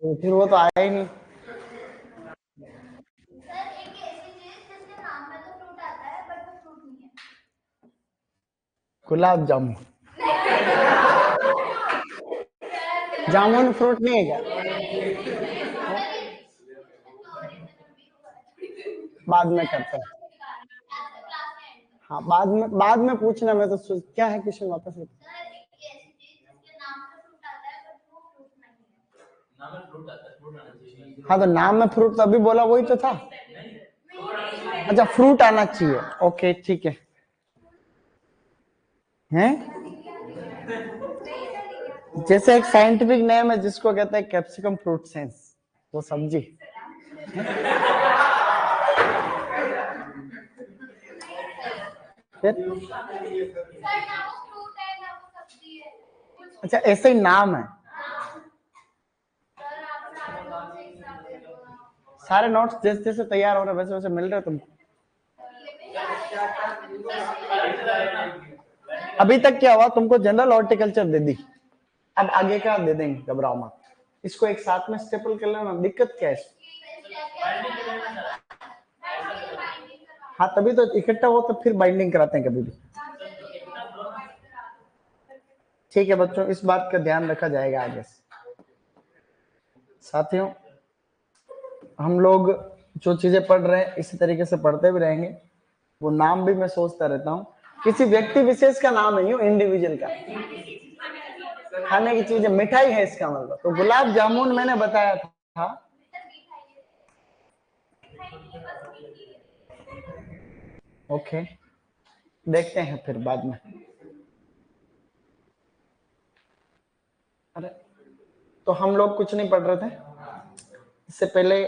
तो फिर वो तो आया ही नहीं। गुलाब जामुन। जामुन फ्रूट नहीं है क्या? बाद में करते हैं। हाँ, बाद में पूछना। मैं तो क्या है क्वेश्चन वापस से। हाँ, तो नाम में फ्रूट तो अभी बोला वही तो था। अच्छा, फ्रूट आना चाहिए। ओके, ठीक है। हैं? जैसे एक साइंटिफिक नेम है जिसको कहते हैं कैप्सिकम फ्रूट सेंस, वो सब्जी। फिर अच्छा, ऐसे ही नाम है। सारे नोट्स जैसे जैसे तैयार हो रहे वैसे वैसे मिल रहे तुमको। अभी तक क्या हुआ, तुमको जनरल हॉर्टिकल्चर दे दी, अब आगे का दे देंगे, घबराओ मत। इसको एक साथ में स्टेपल कर लेना। दिक्कत क्या है? हाँ, तभी तो इकट्ठा हो तो फिर बाइंडिंग कराते हैं कभी भी। ठीक है बच्चों, इस बात का ध्यान रखा जाएगा आगे से। साथियों, हम लोग जो चीजें पढ़ रहे हैं इसी तरीके से पढ़ते भी रहेंगे। वो नाम भी मैं सोचता रहता हूँ, किसी व्यक्ति विशेष का नाम नहीं हो, इंडिविजुअल का। खाने की चीजें, मिठाई है इसका मतलब। तो गुलाब जामुन मैंने बताया था। ओके, देखते हैं फिर बाद में। अरे, तो हम लोग कुछ नहीं पढ़ रहे थे इससे पहले।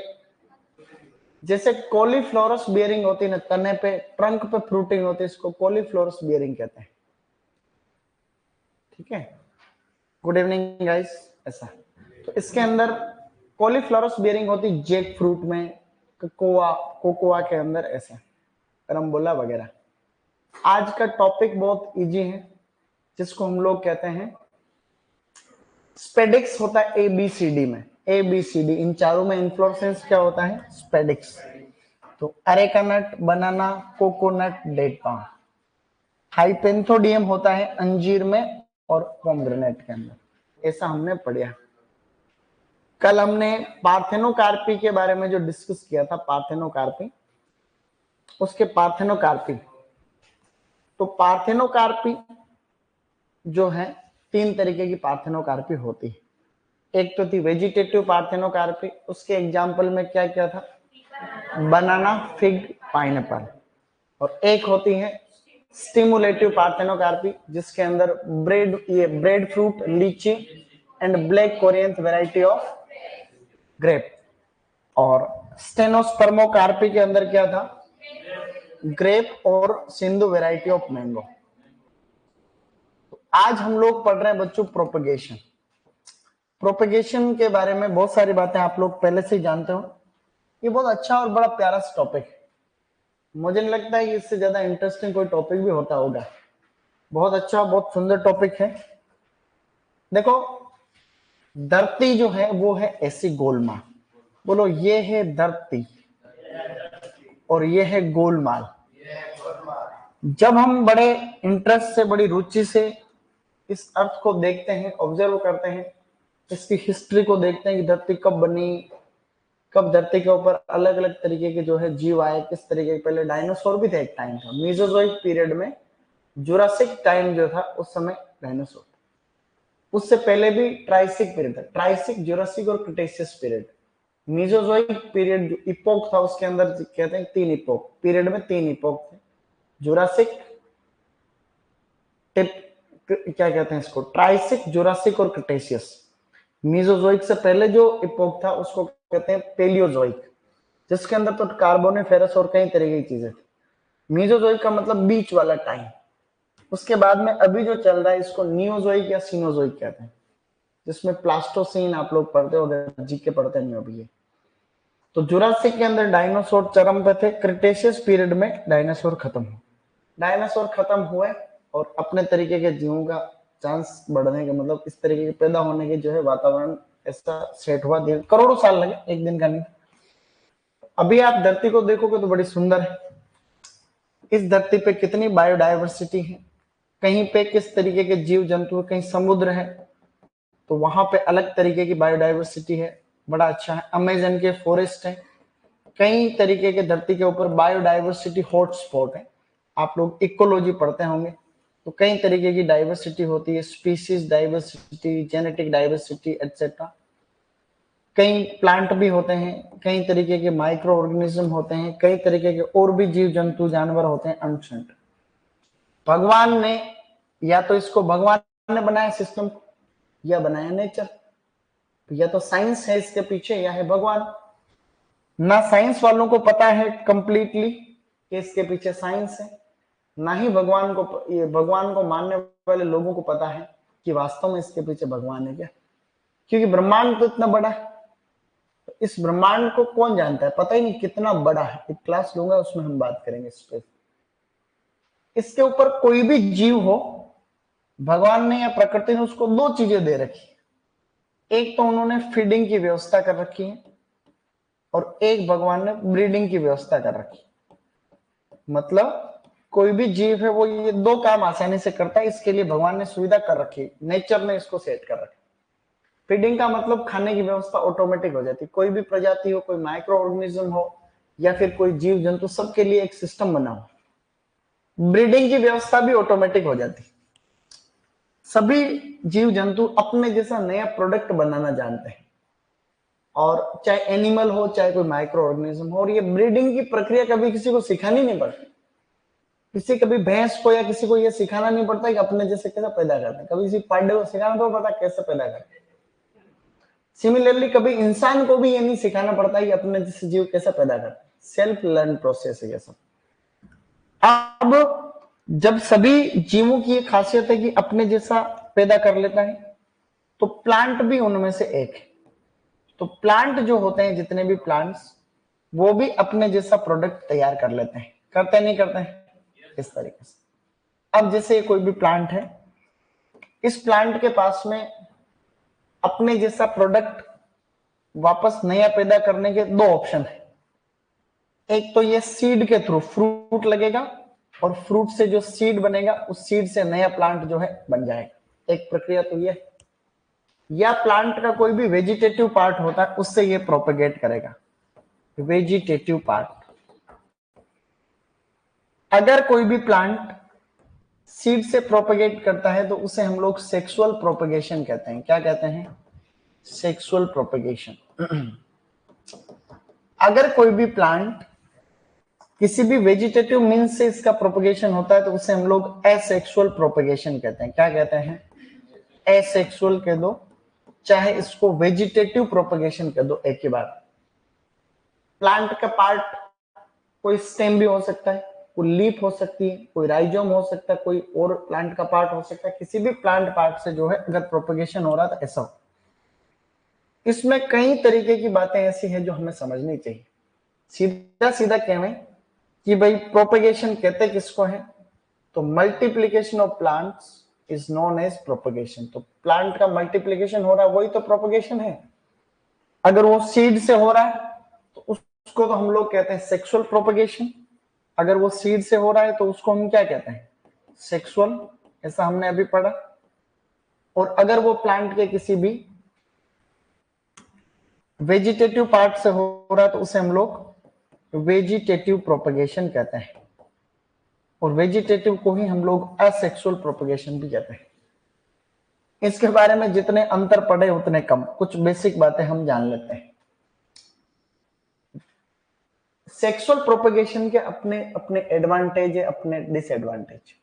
जैसे कॉलीफ्लोरस बियरिंग होती है ना, तने पे, ट्रंक पे फ्रूटिंग होती है, इसको कॉलीफ्लोरस बियरिंग कहते हैं। ठीक है, गुड इवनिंग गाइस। ऐसा, तो इसके अंदर कॉलीफ्लोरस बियरिंग होती जैक फ्रूट में, कोकोआ कोकोआ के अंदर, ऐसा करम्बोला वगैरह। आज का टॉपिक बहुत इजी है, जिसको हम लोग कहते हैं स्पेडिक्स। होता है ए बी सी डी में, ए बी सी डी, इन चारों में इन्फ्लोरेसेंस क्या होता है? स्पेडिक्स। तो अरेका नट, बनाना, कोकोनट, डेट पाम। हाइपेंथोडियम होता है अंजीर में और पोमग्रेनेट के अंदर। ऐसा हमने पढ़ा। कल हमने पार्थेनोकार्पी के बारे में जो डिस्कस किया था, पार्थेनोकार्पी, उसके पार्थेनोकार्पी। तो पार्थेनोकार्पी जो है, तीन तरीके की पार्थेनोकार्पी होती है। एक तो थी वेजिटेटिव पार्थेनोकार्पी, उसके एग्जाम्पल में क्या क्या था? Banana, fig, pineapple. और एक होती है स्टिमुलेटिव पार्थेनोकार्पी, जिसके अंदर bread fruit, lychee and black Corinth variety of grape. और स्टेनोस्पर्मोकार्पी के अंदर क्या था? ग्रेप और सिंधु वैरायटी ऑफ मैंगो। तो आज हम लोग पढ़ रहे हैं बच्चों प्रोपगेशन। प्रोपगेशन के बारे में बहुत सारी बातें आप लोग पहले से ही जानते हो। ये बहुत अच्छा और बड़ा प्यारा टॉपिक है। मुझे नहीं लगता है कि इससे ज्यादा इंटरेस्टिंग कोई टॉपिक भी होता होगा। बहुत अच्छा, बहुत सुंदर टॉपिक है। देखो, धरती जो है वो है ऐसी गोलमाल। बोलो, ये है धरती और ये है गोलमाल। जब हम बड़े इंटरेस्ट से, बड़ी रुचि से इस अर्थ को देखते हैं, ऑब्जर्व करते हैं, इसकी हिस्ट्री को देखते हैं कि धरती कब बनी, कब धरती के ऊपर अलग अलग तरीके के जो है जीव आए, किस तरीके के। पहले डायनासोर भी थे, एक टाइम था मीसोजोइक पीरियड में, जुरासिक टाइम जो था उस समय डायनासोर। उससे पहले भी ट्राइसिक पीरियड था, ट्राइसिक, जुरासिक और क्रिटेशियस पीरियड। मीसोजोइक पीरियड जो इपोक था, उसके अंदर कहते हैं तीन इपोक, पीरियड में तीन इपोक थे। जुरासिक, क्या कहते हैं इसको, ट्राइसिक, जुरासिक और क्रिटेशियस। मीसोजोइक से पहले जो इपोक था उसको कहते हैं पेलियोजोइक, जिसके अंदर तो कार्बोनिफेरस और कई तरह की चीजें थी। मीसोजोइक का मतलब बीच वाला टाइम। उसके बाद में अभी जो चल रहा है इसको नियोजोइक या सीनोजोइक कहते हैं, जिसमें प्लास्टोसीन आप लोग पढ़ते हो, जीके पढ़ते नहीं अभी ये। तो जुरासिक के अंदर डायनासोर चरम पे थे, क्रिटेशियस पीरियड में डायनासोर खत्म हुए। डायनासोर खत्म हुए और अपने तरीके के जीवों का चांस बढ़ने के, मतलब इस तरीके के पैदा होने के जो है वातावरण ऐसा सेट हुआ, करोड़ों साल लगे, एक दिन का नहीं। अभी आप धरती को देखोगे तो बड़ी सुंदर है। इस धरती पे कितनी बायोडायवर्सिटी है, कहीं पे किस तरीके के जीव जंतु, कहीं समुद्र है तो वहां पे अलग तरीके की बायोडायवर्सिटी है, बड़ा अच्छा है। अमेजन के फॉरेस्ट है, कई तरीके के धरती के ऊपर बायोडायवर्सिटी हॉटस्पॉट है। आप लोग इकोलॉजी पढ़ते होंगे तो कई तरीके की डाइवर्सिटी होती है, species diversity, genetic diversity etcetera. कई प्लांट भी होते हैं, कई तरीके के माइक्रो ऑर्गेनिज्म होते हैं, कई तरीके के और भी जीव जंतु जानवर होते हैं अनसेंट। भगवान ने, या तो इसको भगवान ने बनाया सिस्टम को, या बनाया नेचर। या तो साइंस है इसके पीछे या है भगवान। ना साइंस वालों को पता है कंप्लीटली कि इसके पीछे साइंस है, ना ही भगवान को मानने वाले लोगों को पता है कि वास्तव में इसके पीछे भगवान है क्या। क्योंकि ब्रह्मांड तो इतना बड़ा है, तो इस ब्रह्मांड को कौन जानता है, पता ही नहीं कितना बड़ा है। एक क्लास लूंगा उसमें हम बात करेंगे इस पे। इसके ऊपर कोई भी जीव हो, भगवान ने या प्रकृति ने उसको दो चीजें दे रखी है। एक तो उन्होंने फीडिंग की व्यवस्था कर रखी है, और एक भगवान ने ब्रीडिंग की व्यवस्था कर रखी। मतलब कोई भी जीव है वो ये दो काम आसानी से करता है, इसके लिए भगवान ने सुविधा कर रखी, नेचर ने इसको सेट कर रखी। फीडिंग का मतलब खाने की व्यवस्था ऑटोमेटिक हो जाती है। कोई भी प्रजाति हो, कोई माइक्रो ऑर्गेनिज्म हो या फिर कोई जीव जंतु, सबके लिए एक सिस्टम बना हो। ब्रीडिंग की व्यवस्था भी ऑटोमेटिक हो जाती है। सभी जीव जंतु अपने जैसा नया प्रोडक्ट बनाना जानते हैं, और चाहे एनिमल हो चाहे कोई माइक्रो ऑर्गेनिज्म हो। और ये ब्रीडिंग की प्रक्रिया कभी किसी को सिखानी नहीं पड़ती। कभी भैंस को या किसी को ये सिखाना नहीं पड़ता कि अपने जैसे कैसे पैदा करते हैं। कभी किसी पांडे को सिखाना तो पता कैसे पैदा करते हैं। सिमिलरली कभी इंसान को भी ये नहीं सिखाना पड़ता कि अपने जैसे जीव कैसे पैदा करते हैं। सेल्फ लर्न प्रोसेस है ये सब। अब जब सभी जीवों की ये खासियत है कि अपने जैसा पैदा कर लेता है, तो प्लांट भी उनमें से एक है। तो प्लांट जो होते हैं, जितने भी प्लांट्स, वो भी अपने जैसा प्रोडक्ट तैयार कर लेते हैं। करते नहीं करते हैं इस तरीके से। अब जैसे कोई भी प्लांट है, इस प्लांट के पास में अपने जैसा प्रोडक्ट वापस नया पैदा करने के दो ऑप्शन है। एक तो ये सीड के थ्रू फ्रूट लगेगा, और फ्रूट से जो सीड बनेगा उस सीड से नया प्लांट जो है बन जाएगा। एक प्रक्रिया तो ये। या प्लांट का कोई भी वेजिटेटिव पार्ट होता है, उससे ये प्रोपेगेट करेगा। Vegetative part. अगर कोई भी प्लांट सीड से प्रोपेगेट करता है तो उसे हम लोग सेक्सुअल प्रोपेगेशन कहते हैं। क्या कहते हैं? Sexual propagation. अगर कोई भी प्लांट किसी भी वेजिटेटिव मीन्स से इसका प्रोपेगेशन होता है तो उसे हम लोग एसेक्सुअल प्रोपेगेशन कहते हैं। क्या कहते हैं? एसेक्सुअल कह दो, चाहे इसको वेजिटेटिव प्रोपेगेशन कह दो, एक ही बात। प्लांट का पार्ट कोई स्टेम भी हो सकता है, कोई लीफ हो सकती है, कोई राइजोम हो सकता है, कोई और प्लांट का पार्ट हो सकता है। किसी भी प्लांट पार्ट से जो है अगर प्रोपेगेशन हो रहा है तो ऐसा हो। इसमें कई तरीके की बातें ऐसी हैं जो हमें समझनी चाहिए। सीधा सीधा कहें कि भाई प्रोपेगेशन कहते किसको है, तो multiplication of plants is known as propagation. तो प्लांट का मल्टीप्लीकेशन हो रहा है वही तो प्रोपेगेशन है। अगर वो सीड से हो रहा है तो उसको तो हम लोग कहते हैं सेक्सुअल प्रोपेगेशन। अगर वो सीड से हो रहा है तो उसको हम क्या कहते हैं? सेक्सुअल। ऐसा हमने अभी पढ़ा। और अगर वो प्लांट के किसी भी वेजिटेटिव पार्ट से हो रहा है तो उसे हम लोग वेजिटेटिव प्रोपेगेशन कहते हैं। और वेजिटेटिव को ही हम लोग असेक्सुअल प्रोपेगेशन भी कहते हैं। इसके बारे में जितने अंतर पढ़े उतने कम। कुछ बेसिक बातें हम जान लेते हैं। सेक्सुअल प्रोपेगेशन के अपने अपने एडवांटेज है, अपने डिसएडवांटेज।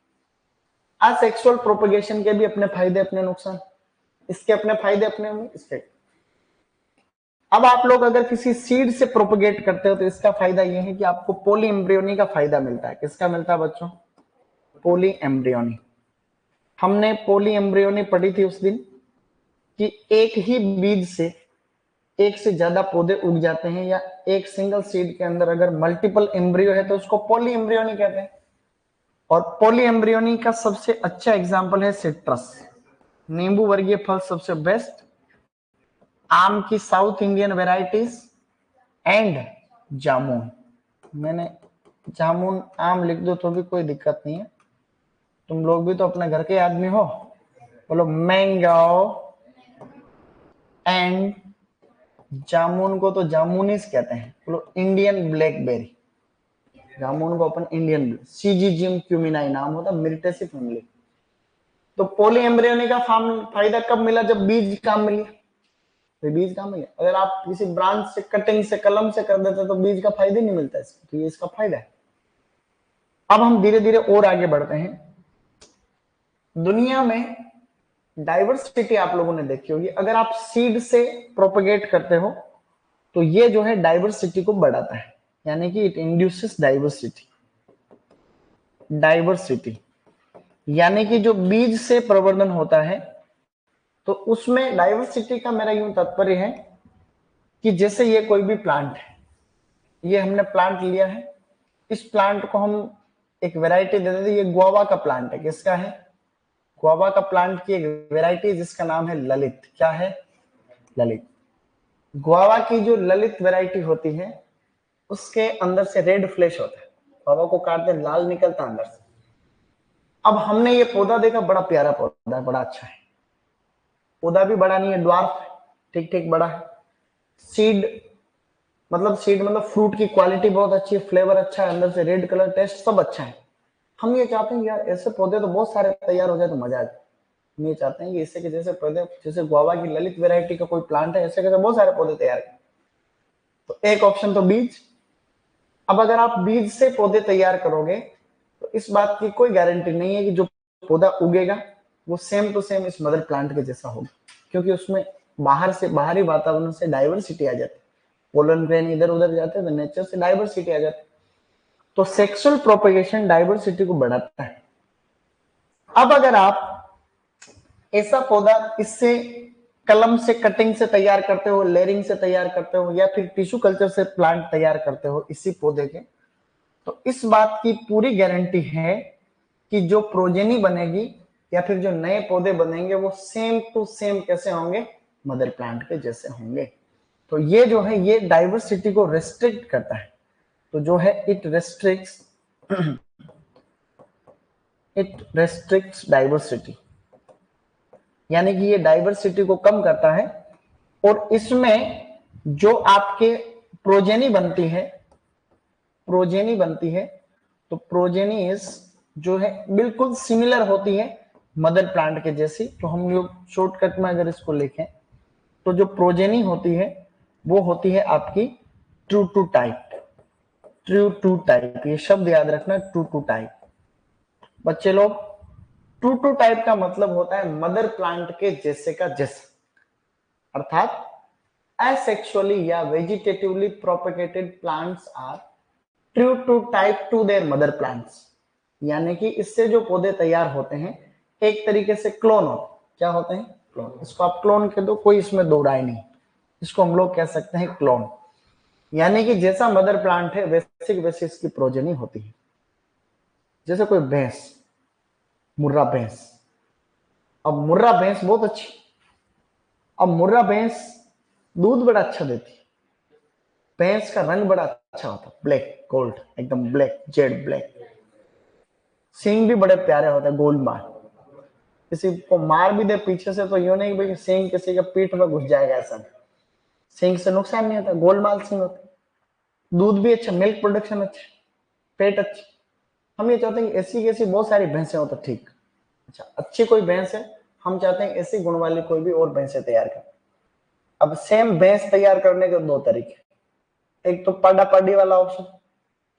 असेक्सुअल प्रोपेगेशन के भी अपने फायदे, अपने नुकसान। इसके अपने फायदे, अपने इसके। अब आप लोग अगर किसी सीड से प्रोपेगेट करते हो तो इसका फायदा यह है कि आपको पॉली एम्ब्रियोनी का फायदा मिलता है। किसका मिलता है बच्चों? Poly embryony. हमने पॉली एम्ब्रियोनी पढ़ी थी उस दिन कि एक ही बीज से एक से ज्यादा पौधे उग जाते हैं, या एक सिंगल सीड के अंदर अगर मल्टीपल एम्ब्रियो है तो उसको पॉली एम्ब्रियोनी कहते हैं। और पॉली एम्ब्रियोनी का सबसे अच्छा एग्जांपल है सिट्रस। नींबू वर्गीय फल सबसे बेस्ट। आम की साउथ इंडियन वेराइटीज एंड जामुन। मैंने जामुन आम लिख दो तो भी कोई दिक्कत नहीं है, तुम लोग भी तो अपने घर के आदमी हो। बोलो मैंगो एंड जामुन को तो जामुनिस कहते हैं। बोलो इंडियन ब्लैकबेरी। जामुन को अपन इंडियन सीजीजियम क्यूमिनाई नाम होता, मिर्टेसी फैमिली। तो पोली एम्ब्रियोनी का फायदा कब मिला? जब बीज काम मिले। तो बीज काम मिले, अगर आप किसी ब्रांच से कटिंग से कलम से कर देते तो बीज का फायदा नहीं मिलता इसको, तो ये इसका फायदा है। अब हम धीरे धीरे और आगे बढ़ते हैं। दुनिया में डाइवर्सिटी आप लोगों ने देखी होगी। अगर आप सीड से प्रोपेगेट करते हो तो ये जो है डाइवर्सिटी को बढ़ाता है, यानी कि इट इंड्यूसेस डाइवर्सिटी। डाइवर्सिटी यानी कि जो बीज से प्रवर्धन होता है, तो उसमें डाइवर्सिटी का मेरा यूं तात्पर्य है कि जैसे ये कोई भी प्लांट है, ये हमने प्लांट लिया है, इस प्लांट को हम एक वैरायटी दे देते। ये गुआवा का प्लांट है। किसका है? गुआवा का प्लांट की एक वैरायटी जिसका नाम है ललित। क्या है? ललित। गुआवा की जो ललित वैरायटी होती है उसके अंदर से रेड फ्लेश होता है, गुआवा को काटते लाल निकलता अंदर से। अब हमने ये पौधा देखा, बड़ा प्यारा पौधा है, बड़ा अच्छा है। पौधा भी बड़ा नहीं है, ड्वार्फ है, ठीक ठीक बड़ा है। सीड मतलब फ्रूट की क्वालिटी बहुत अच्छी है, फ्लेवर अच्छा है, अंदर से रेड कलर, टेस्ट सब अच्छा है। हम ये चाहते हैं यार ऐसे पौधे तो बहुत सारे तैयार हो जाए तो मजा आ जाए। हम ये चाहते हैं कि इससे के जैसे पौधे, जैसे गुआवा की ललित वैरायटी का कोई प्लांट है, ऐसे कैसे बहुत सारे पौधे तैयार करें। तो एक ऑप्शन तो बीज। अब अगर आप बीज से पौधे तैयार करोगे तो इस बात की कोई गारंटी नहीं है कि जो पौधा उगेगा वो सेम टू सेम इस मदर प्लांट के जैसा होगा, क्योंकि उसमें बाहरी वातावरण से डाइवर्सिटी आ जाती है। पोलन ग्रेन इधर उधर जाते हैं तो नेचर से डाइवर्सिटी आ जाती है। तो सेक्सुअल प्रोपेगेशन डाइवर्सिटी को बढ़ाता है। अब अगर आप ऐसा पौधा इससे कलम से कटिंग से तैयार करते हो, लेयरिंग से तैयार करते हो, या फिर टिश्यू कल्चर से प्लांट तैयार करते हो इसी पौधे के, तो इस बात की पूरी गारंटी है कि जो प्रोजेनी बनेगी या फिर जो नए पौधे बनेंगे वो सेम टू सेम कैसे होंगे? मदर प्लांट के जैसे होंगे। तो ये जो है ये डाइवर्सिटी को रेस्ट्रिक्ट करता है। तो जो है इट रेस्ट्रिक्ट्स डाइवर्सिटी, यानी कि ये डाइवर्सिटी को कम करता है। और इसमें जो आपके प्रोजेनी बनती है तो प्रोजेनी इज जो है बिल्कुल सिमिलर होती है मदर प्लांट के जैसी। तो हम लोग शॉर्टकट में अगर इसको लिखें तो जो प्रोजेनी होती है वो होती है आपकी ट्रू टू टाइप। ये शब्द याद रखना, ट्रू टू टाइप। बच्चे लोग, ट्रू टू टाइप का मतलब होता है मदर प्लांट के जैसे का जैसा, अर्थात asexually या vegetatively propagated plants are true to type to their mother plants. यानी कि इससे जो पौधे तैयार होते हैं एक तरीके से क्लोन होते। क्या होते हैं? क्लोन। इसको आप क्लोन कह दो, कोई इसमें दो राय नहीं। इसको हम लोग कह सकते हैं क्लोन। यानी कि जैसा मदर प्लांट है वैसे इसकी प्रोजेनी होती है। जैसे कोई भैंस, मुर्रा भैंस। अब मुर्रा भैंस बहुत अच्छी, अब मुर्रा भैंस दूध बड़ा अच्छा देती है, भैंस का रंग बड़ा अच्छा होता है, ब्लैक गोल्ड, एकदम ब्लैक, जेड ब्लैक। सींग भी बड़े प्यारे होते हैं, गोल्ड मार। किसी को मार भी दे पीछे से तो यूं नहीं भाई सींग किसी के पीठ में घुस जाएगा, ऐसा सींग से नुकसान नहीं होता, गोलमाल सींग होते। दूध भी अच्छा, मिल्क प्रोडक्शन अच्छा, पेट अच्छा। हम ये चाहते हैं कि ऐसी कैसी बहुत सारी भैंसें हो तो ठीक। अच्छा, अच्छी कोई भैंस है, हम चाहते हैं ऐसी गुण वाली कोई भी और भैंसें तैयार करें। अब सेम भैंस तैयार करने के दो तरीके। एक तो पाडा पाडी वाला ऑप्शन,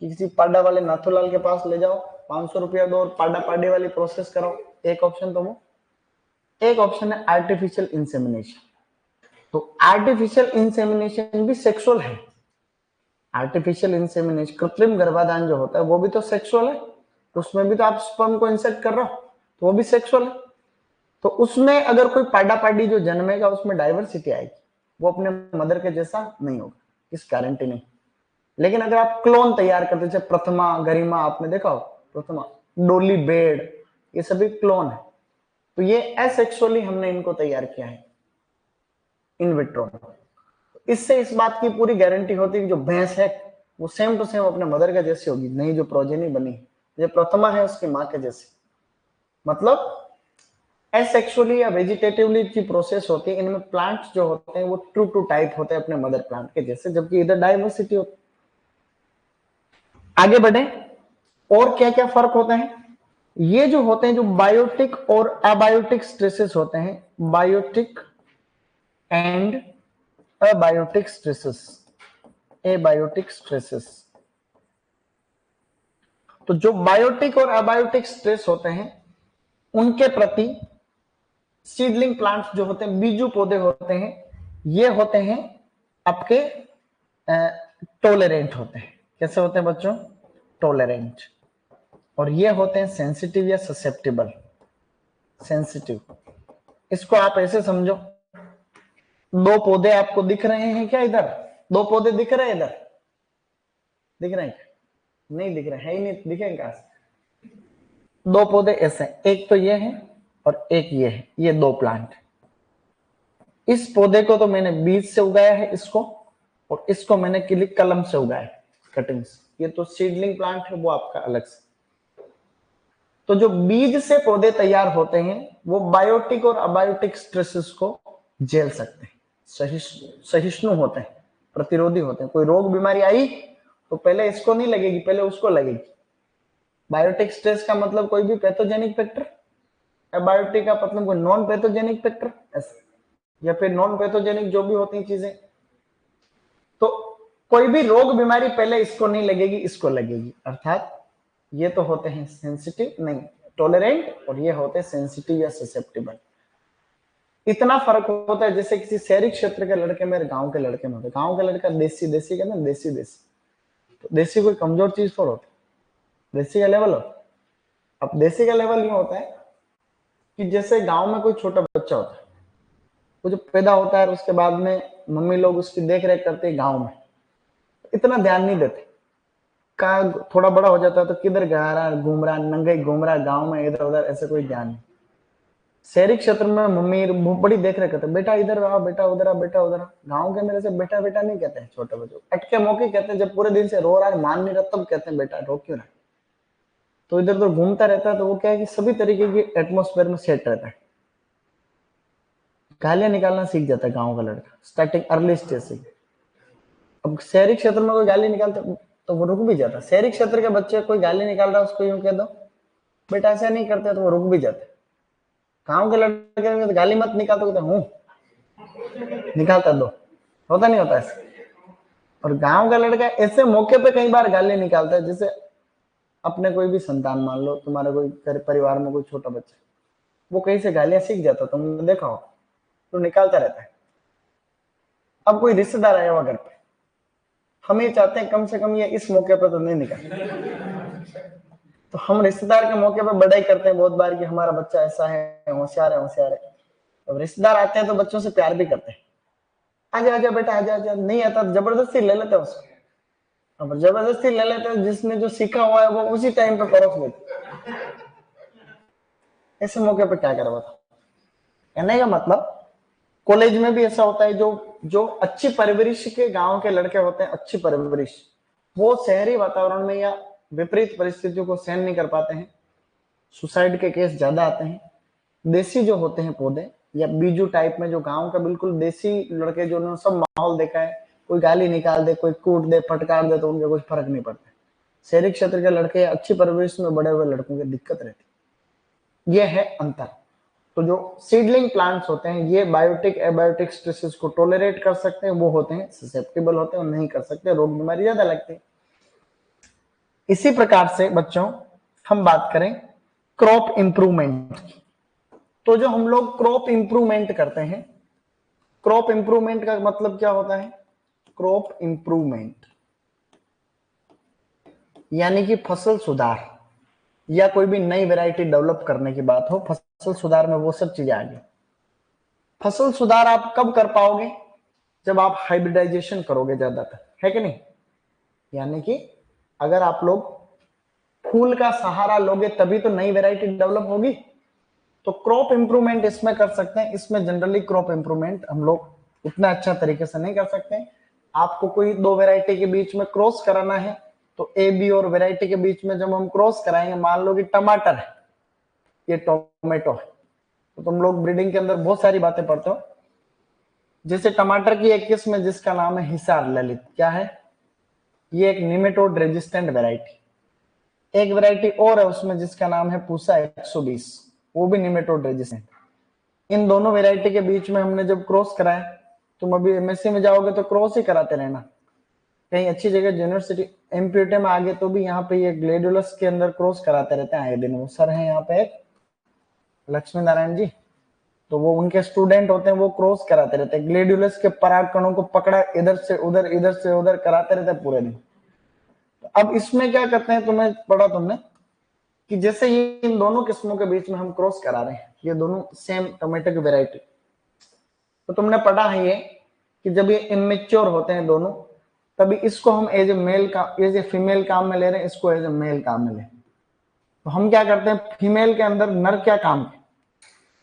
किसी पाडा वाले नाथूलाल के पास ले जाओ, 500 रुपया दो और पाडा पाडी वाली प्रोसेस कराओ, एक ऑप्शन तो वो। एक ऑप्शन है आर्टिफिशियल इंसेमिनेशन। तो आर्टिफिशियल इंसेमिनेशन भी सेक्सुअल है। आर्टिफिशियल इंसेमिनेशन, कृत्रिम गर्भाधान जो होता है वो भी तो सेक्सुअल है। उसमें भी तो आप स्पर्म को इंसर्ट कर रहे हो, तो वो भी सेक्सुअल है। तो उसमें अगर कोई पाडा पाडी जो जन्मेगा उसमें डाइवर्सिटी आएगी, वो अपने मदर के जैसा नहीं होगा, इस गारंटी नहीं। लेकिन अगर आप क्लोन तैयार करते, जैसे प्रथमा, गरिमा, आपने देखा हो प्रथमा, डोली बेड, ये सभी क्लोन है। तो ये एसेक्सुअली हमने इनको तैयार किया है। In vitro. इससे इस बात की पूरी गारंटी होती है कि जो भैंस है वो सेम टू सेम अपने मदर का जैसी होगी, नहीं जो प्रोजेनी बनी जो प्रथमा है उसकी माँ के जैसी। मतलब एसेक्सुअली या वेजिटेटिवली की प्रोसेस होती है, इनमें प्लांट्स जो होते हैं वो ट्रू टू टाइप होते हैं अपने मदर प्लांट के जैसे, जबकि इधर डाइवर्सिटी होती है। आगे बढ़े, और क्या क्या फर्क होता है? ये जो होते हैं जो बायोटिक और अबायोटिक स्ट्रेसेस होते हैं, biotic and abiotic stresses, abiotic stresses. तो जो बायोटिक और अबायोटिक स्ट्रेस होते हैं उनके प्रति सीडलिंग प्लांट्स जो होते हैं, बीजू पौधे होते हैं, ये होते हैं आपके टॉलरेंट होते हैं। कैसे होते हैं बच्चों? टॉलरेंट। और ये होते हैं सेंसिटिव या ससेप्टिबल। सेंसिटिव, इसको आप ऐसे समझो, दो पौधे आपको दिख रहे हैं क्या? इधर दो पौधे दिख रहे हैं, इधर दिख रहे हैं? नहीं दिख रहे हैं, ही नहीं दिखेंगे। दो पौधे ऐसे, एक तो ये है और एक ये है, ये दो प्लांट। इस पौधे को तो मैंने बीज से उगाया है इसको, और इसको मैंने कलम से उगाया कटिंग्स। ये तो सीडलिंग प्लांट है, वो आपका अलग से। तो जो बीज से पौधे तैयार होते हैं वो बायोटिक और अबायोटिक स्ट्रेसेस को झेल सकते हैं, सहिष्णु होते हैं, प्रतिरोधी होते हैं। कोई रोग बीमारी आई तो पहले इसको नहीं लगेगी, पहले उसको लगेगी। बायोटिक स्ट्रेस का मतलब कोई भी पैथोजेनिक फैक्टर, अबायोटिक का मतलब कोई नॉन पैथोजेनिक फैक्टर, या फिर नॉन पैथोजेनिक जो भी होती चीजें। तो कोई भी रोग बीमारी पहले इसको नहीं लगेगी, इसको लगेगी। अर्थात ये तो होते हैं सेंसिटिव, नहीं टॉलरेंट, और ये होते हैं सेंसिटिव या ससेप्टिबल। इतना फर्क होता है जैसे किसी शहरी क्षेत्र के लड़के मेरे गांव के लड़के में होते। गांव का लड़का देसी देसी कहते हैं, देसी देसी। तो देसी कोई कमजोर चीज थोड़ा होती, देसी का लेवल होता। अब देसी का लेवल ये होता है कि जैसे गांव में कोई छोटा बच्चा होता है, वो जो पैदा होता है उसके बाद में मम्मी लोग उसकी देख रेख करते हैं गाँव में, इतना ध्यान नहीं देते। का थोड़ा बड़ा हो जाता है तो किधर गा रहा, घूम रहा, नंगे घूम रहा गाँव में, इधर उधर, ऐसे कोई ध्यान नहीं। शहरी क्षेत्र में मम्मी बड़ी देख रेख करते, बेटा इधर आ, बेटा उधर आ, बेटा उधर आ। गाँव के अंदर ऐसे बेटा बेटा नहीं कहते हैं, छोटे बच्चों अटके मौके कहते हैं। जब पूरे दिन से रो रहा है, मान नहीं रहा, तब कहते हैं बेटा रो क्यों रहा। तो इधर उधर घूमता रहता है, तो वो क्या है कि सभी तरीके की एटमोस्फेयर में सेट रहता है। गालियां निकालना सीख जाता है गाँव का लड़का स्टार्टिंग अर्ली स्टेज से। अब शहरी क्षेत्र में कोई गाली निकालता तो वो रुक भी जाता। शहरी क्षेत्र के बच्चे कोई गाली निकाल रहा है, उसको यूं कह दो बेटा ऐसा नहीं करते, तो वो रुक भी जाते। गाँव के लड़के तो गाली मत निकाल, तो हूँ निकालता दो, होता नहीं होता ऐसे। और गांव का लड़का ऐसे मौके पे कई बार गाली निकालता है, जैसे अपने कोई भी संतान, मान लो तुम्हारे कोई परिवार में कोई छोटा बच्चा, वो कहीं से गालियां सीख जाता, तुमने देखा हो, तो निकालता रहता है। अब कोई रिश्तेदार आया हुआ घर पे, हम ये चाहते हैं कम से कम ये इस मौके पर तो नहीं निकाल। तो हम रिश्तेदार के मौके पर बड़ाई करते हैं बहुत बार कि हमारा बच्चा ऐसा है, होशियार है, होशियार है। अब रिश्तेदार आते हैं तो बच्चों से प्यार भी करते हैं, आजा आजा बेटा आजा आजा, नहीं आता तो जबरदस्ती ले लेते हैं उसको। अब जबरदस्ती ले लेते हैं, जिसने जो सीखा हुआ है वो उसी टाइम पे परोस लेते। ऐसे मौके पे क्या करा बता। कहने का मतलब कॉलेज में भी ऐसा होता है, जो जो अच्छी परवरिश के गांव के लड़के होते हैं, अच्छी परवरिश, वो शहरी वातावरण में या विपरीत परिस्थितियों को सहन नहीं कर पाते हैं, सुसाइड के केस ज्यादा आते हैं। देसी जो होते हैं पौधे या बीजू टाइप में, जो गांव का बिल्कुल देसी लड़के, जो उन्होंने सब माहौल देखा है, कोई गाली निकाल दे, कोई कूट दे, फटकार दे, तो उनका कुछ फर्क नहीं पड़ता। शहरी क्षेत्र के लड़के अच्छी परवरिश में बड़े हुए लड़कों की दिक्कत रहती, यह है अंतर। तो जो सीडलिंग प्लांट्स होते हैं ये बायोटिक एबायोटिक स्ट्रेसेस को टॉलरेट कर सकते हैं, वो होते हैं ससेप्टेबल होते हैं, और नहीं कर सकते, रोग बीमारी ज्यादा लगती है। इसी प्रकार से बच्चों हम बात करें क्रॉप इंप्रूवमेंट की, तो जो हम लोग क्रॉप इंप्रूवमेंट करते हैं, क्रॉप इंप्रूवमेंट का मतलब क्या होता है? क्रॉप इंप्रूवमेंट यानी कि फसल सुधार, या कोई भी नई वैरायटी डेवलप करने की बात हो, फसल सुधार में वो सब चीजें आ गई। फसल सुधार आप कब कर पाओगे? जब आप हाइब्रिडाइजेशन करोगे ज्यादातर, है कि नहीं? यानी कि अगर आप लोग फूल का सहारा लोगे तभी तो नई वैरायटी डेवलप होगी। तो क्रॉप इंप्रूवमेंट इसमें कर सकते हैं। इसमें जनरली क्रॉप इंप्रूवमेंट हम लोग उतना अच्छा तरीके से नहीं कर सकते। आपको कोई दो वैरायटी के बीच में क्रॉस कराना है तो ए बी और वैरायटी के बीच में जब हम क्रॉस कराएंगे, मान लो कि टमाटर है, ये टोमेटो है, तो तुम लोग ब्रीडिंग के अंदर बहुत सारी बातें पढ़ते हो। जैसे टमाटर की एक किस्म है जिसका नाम है हिसार ललित, क्या है ये, एक निमेटोड रेजिस्टेंट वैरायटी। एक वैरायटी और है उसमें जिसका नाम है पूसा 120, वो भी निमेटोड रेजिस्टेंट। इन दोनों वैरायटी के बीच में हमने जब क्रॉस कराया, तुम अभी एमएससी में जाओगे तो क्रॉस ही कराते रहना, कहीं अच्छी जगह यूनिवर्सिटी एमपीयूटे में आगे तो भी यहाँ पे ये ग्लेडुलस के अंदर क्रॉस कराते रहते हैं आए दिन। वो सर है यहाँ पे एक लक्ष्मी नारायण जी, तो वो उनके स्टूडेंट होते हैं, वो क्रॉस कराते रहते हैं, ग्लेडुलस के पराग कणों को पकड़ा इधर से उधर कराते रहते हैं पूरे दिन। तो अब इसमें क्या करते हैं, तुम्हें पढ़ा तुमने कि जैसे ये इन दोनों किस्मों के बीच में हम क्रॉस करा रहे हैं, ये दोनों सेम टोमेटो की वेराइटी, तो तुमने पढ़ा है ये कि जब ये इमेच्योर होते हैं दोनों, तभी इसको हम एज ए फीमेल काम में ले रहे हैं, इसको एज ए मेल काम में ले। तो हम क्या करते हैं, फीमेल के अंदर नर क्या काम है,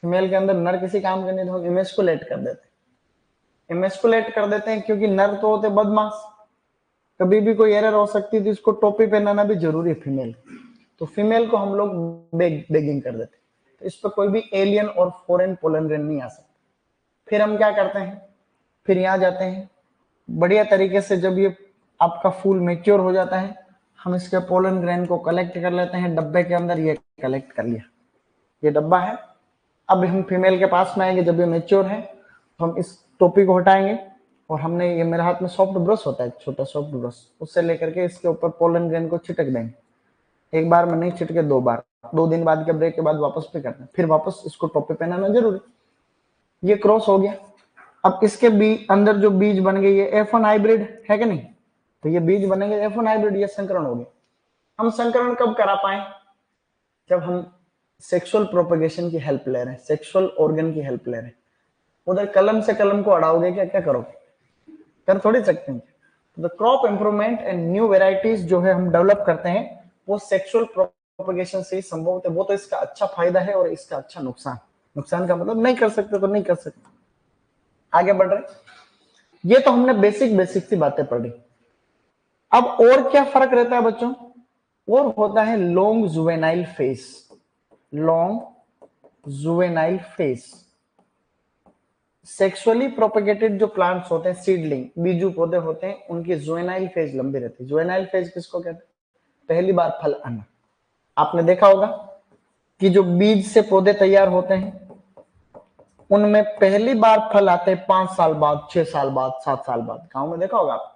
फीमेल के अंदर नर किसी काम का नहीं, तो हम इमेस्कुलेट कर देते हैं। इमेस्कुलेट कर देते हैं क्योंकि नर तो होते बदमाश, कभी भी कोई एरर हो सकती है, तो इसको टोपी पहनाना भी जरूरी है फीमेल। तो फीमेल को हम लोग बेगिंग कर देते हैं, तो इस पर कोई भी एलियन और फॉरेन पोलन ग्रेन नहीं आ सकता। फिर हम क्या करते हैं, फिर यहाँ जाते हैं, बढ़िया तरीके से जब ये आपका फूल मेच्योर हो जाता है, हम इसके पोलन ग्रेन को कलेक्ट कर लेते हैं डब्बे के अंदर। ये कलेक्ट कर लिया, ये डब्बा है। अब हम फीमेल के पास में आएंगे, जब ये मेच्योर है तो हम इस टोपी को हटाएंगे, और हमने ये मेरे हाथ में सॉफ्ट ब्रश होता है, छोटा सॉफ्ट ब्रश, उससे लेकर के इसके ऊपर पोलन ग्रेन को छिटक देंगे। एक बार में नहीं छिटके, 2 बार, 2 दिन बाद के ब्रेक के बाद वापस पे करना, फिर वापस इसको टोपी पहनाना जरूरी। ये क्रॉस हो गया। अब इसके अंदर जो बीज बन गए, ये F1 हाइब्रिड है कि नहीं, तो ये बीज बनेंगे F1 हाइब्रिड, ये संकरण हो गया। हम संकरण कब करा पाए, जब हम सेक्सुअल प्रोपेगेशन की हेल्प ले रहे हैं, सेक्सुअल ऑर्गन की हेल्प ले रहे हैं। उधर कलम से कलम को अड़ाओगे क्या, क्या करोगे, कर थोड़ी सकते हैं। तो crop improvement and new varieties जो है हम डेवलप करते हैं, वो सेक्सुअल प्रोपेगेशन से ही संभव होता है। वो तो इसका अच्छा फायदा है और इसका अच्छा नुकसान, नुकसान का मतलब नहीं कर सकते तो नहीं कर सकते। आगे बढ़ रहे, ये तो हमने बेसिक सी बातें पढ़ी। अब और क्या फर्क रहता है बच्चों, और होता है long juvenile phase. Long juvenile phase, sexually propagated जो प्लांट्स होते हैं, सीडलिंग बीजू पौधे होते हैं, उनकी जुवेनाइल फेज लंबी रहती है। जुवेनाइल फेज किसको कहते हैं, पहली बार फल आना। आपने देखा होगा कि जो बीज से पौधे तैयार होते हैं, उनमें पहली बार फल आते हैं 5 साल बाद, 6 साल बाद, 7 साल बाद। गांव में देखा होगा आप,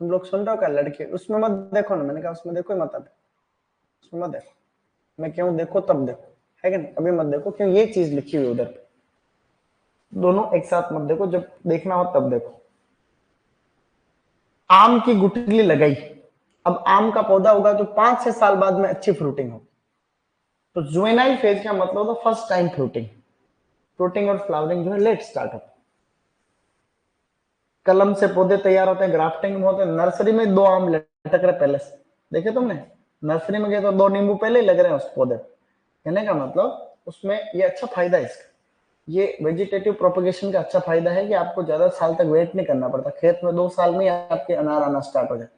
तुम लोग सुन रहे हो क्या, लड़के उसमें मत देखो ना, मैंने कहा उसमें देखो ही मत, अब उसमें मत देखो, मैं क्यों देखो तब देखो, है कि नहीं, अभी मत देखो, क्यों ये चीज लिखी हुई उधर पे, दोनों एक साथ मत देखो, जब देखना हो तब देखो। आम की गुठली लगाई, अब आम का पौधा होगा तो 5-6 साल बाद में अच्छी फ्रूटिंग होगी। तो जुवेनाइल फेज का मतलब होता फर्स्ट टाइम फ्रूटिंग, फ्रूटिंग और फ्लावरिंग जो है लेट स्टार्ट होता है। कलम से पौधे तैयार होते हैं, ग्राफ्टिंग में होते हैं। नर्सरी में 2 आम लटक रहे पहले से, देखे तुमने, नर्सरी में गए तो 2 नींबू पहले ही लग रहे हैं उस पौधे। कहने का मतलब उसमें ये अच्छा फायदा है इसका, ये वेजिटेटिव प्रोपेगेशन का अच्छा फायदा है कि आपको ज्यादा साल तक वेट नहीं करना पड़ता। खेत में 2 साल में आपके अनार आना स्टार्ट हो जाए।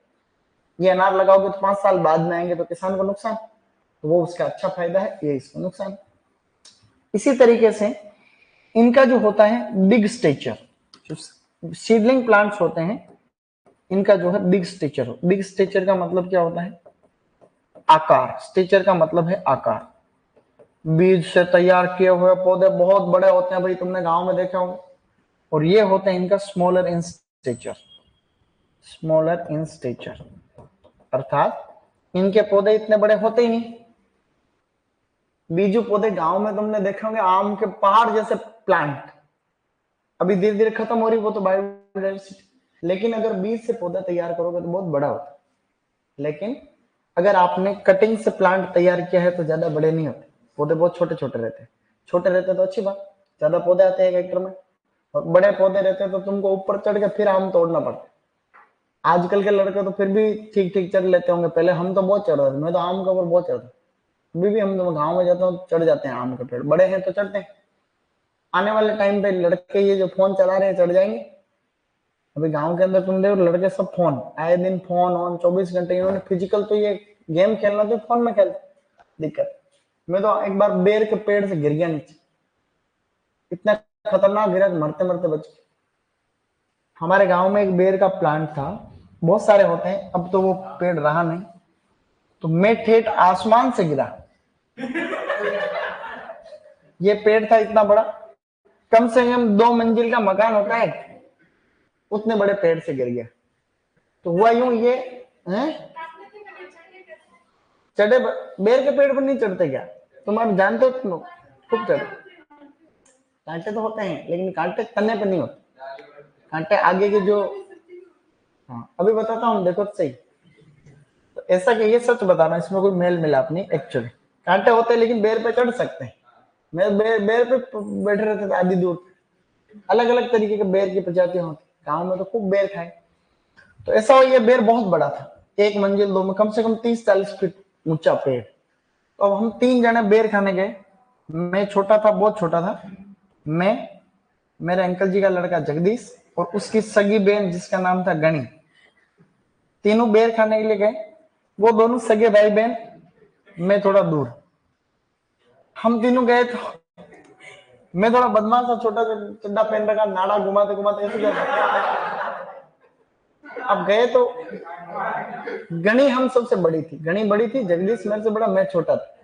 ये अनार लगाओगे तो 5 साल बाद में आएंगे, तो किसान को नुकसान, तो वो उसका अच्छा फायदा है, ये इसका नुकसान। इसी तरीके से इनका जो होता है बिग स्टेचर, जो सीडलिंग प्लांट्स होते हैं, इनका जो है बिग स्टेचर हो। बिग स्टेचर का मतलब क्या होता है, आकार। स्टेचर का मतलब है आकार। बीज से तैयार किए हुए पौधे बहुत बड़े होते हैं भाई, तुमने गांव में देखा होगा। और ये होते हैं इनका smaller in stature, smaller in stature, अर्थात इनके पौधे इतने बड़े होते ही नहीं। बीजू पौधे गांव में तुमने देखे होंगे, आम के पहाड़ जैसे प्लांट, अभी धीरे धीरे खत्म हो रही, वो तो बायोडाइवर्सिटी। लेकिन अगर बीज से पौधा तैयार करोगे तो बहुत बड़ा होता है। लेकिन अगर आपने कटिंग से प्लांट तैयार किया है तो ज्यादा बड़े नहीं होते, पौधे बहुत छोटे छोटे रहते हैं। छोटे रहते तो अच्छी बात, ज्यादा पौधे आते हैं 1 हेक्टर में। और बड़े पौधे रहते हैं तो तुमको ऊपर चढ़ के फिर आम तोड़ना पड़ता है। आजकल के लड़के तो फिर भी ठीक ठीक चढ़ लेते होंगे, पहले हम तो बहुत चढ़ रहे थे, मैं तो आम के ऊपर बहुत चढ़ता। अभी भी हम गाँव में जाते हैं चढ़ जाते हैं आम के पेड़, बड़े हैं तो चढ़ते हैं। आने वाले टाइम पे लड़के ये जो फोन चला रहे हैं चढ़ जाएंगे। अभी गांव के अंदर तुम देखो लड़के सब फोन, आए दिन फोन ऑन 24 घंटे। इन्होंने फिजिकल तो ये गेम खेलना तो फोन में खेलते, दिक्कत। मैं तो एक बार बेर के पेड़ से गिर गया नीचे, इतना खतरनाक गिरा कि मरते मरते बच गया। हमारे गांव में एक बेर का प्लांट था, बहुत सारे होते हैं, अब तो वो पेड़ रहा नहीं, तो मैं ठेठ आसमान से गिरा। ये पेड़ था इतना बड़ा, कम से कम 2 मंजिल का मकान होता है, उतने बड़े पेड़ से गिर गया। तो हुआ यूं, ये चढ़े, बेर के पेड़ पर नहीं चढ़ते क्या तुम? आप जानते हो तुम, खूब चढ़े। कांटे तो होते हैं लेकिन कांटे तने पे नहीं होते, कांटे आगे के जो। हाँ अभी बताता हूँ, देखो तो सही। तो ऐसा कि ये सच बता रहा हूँ, इसमें कोई मेल मिलाप नहीं। एक्चुअली कांटे होते हैं लेकिन बेर पे चढ़ सकते हैं। मैं बेर पे बैठे रहते थे आधी दूर। अलग अलग तरीके के बेर की प्रजातियां होती, गाँव में तो खूब बेर खाए। तो ऐसा हो, ये बेर बहुत बड़ा था, 1 मंजिल 2 में, कम से कम 30-40 फीट ऊंचा पेड़। तो अब हम 3 जने बेर खाने गए। मैं छोटा था, बहुत छोटा था। मैं, मेरे अंकल जी का लड़का जगदीश और उसकी सगी बहन जिसका नाम था गणी, तीनों बेर खाने के लिए गए। वो दोनों सगे भाई बहन, मैं थोड़ा दूर। हम तीनों गए तो मैं थोड़ा बदमाश था, छोटा सा चड्डा पहन रखा, नाड़ा घुमाते घुमाते ऐसे गए। अब गए तो गणी हम सबसे बड़ी थी, गणी बड़ी थी, जगदीश मेरे से बड़ा, मैं छोटा था।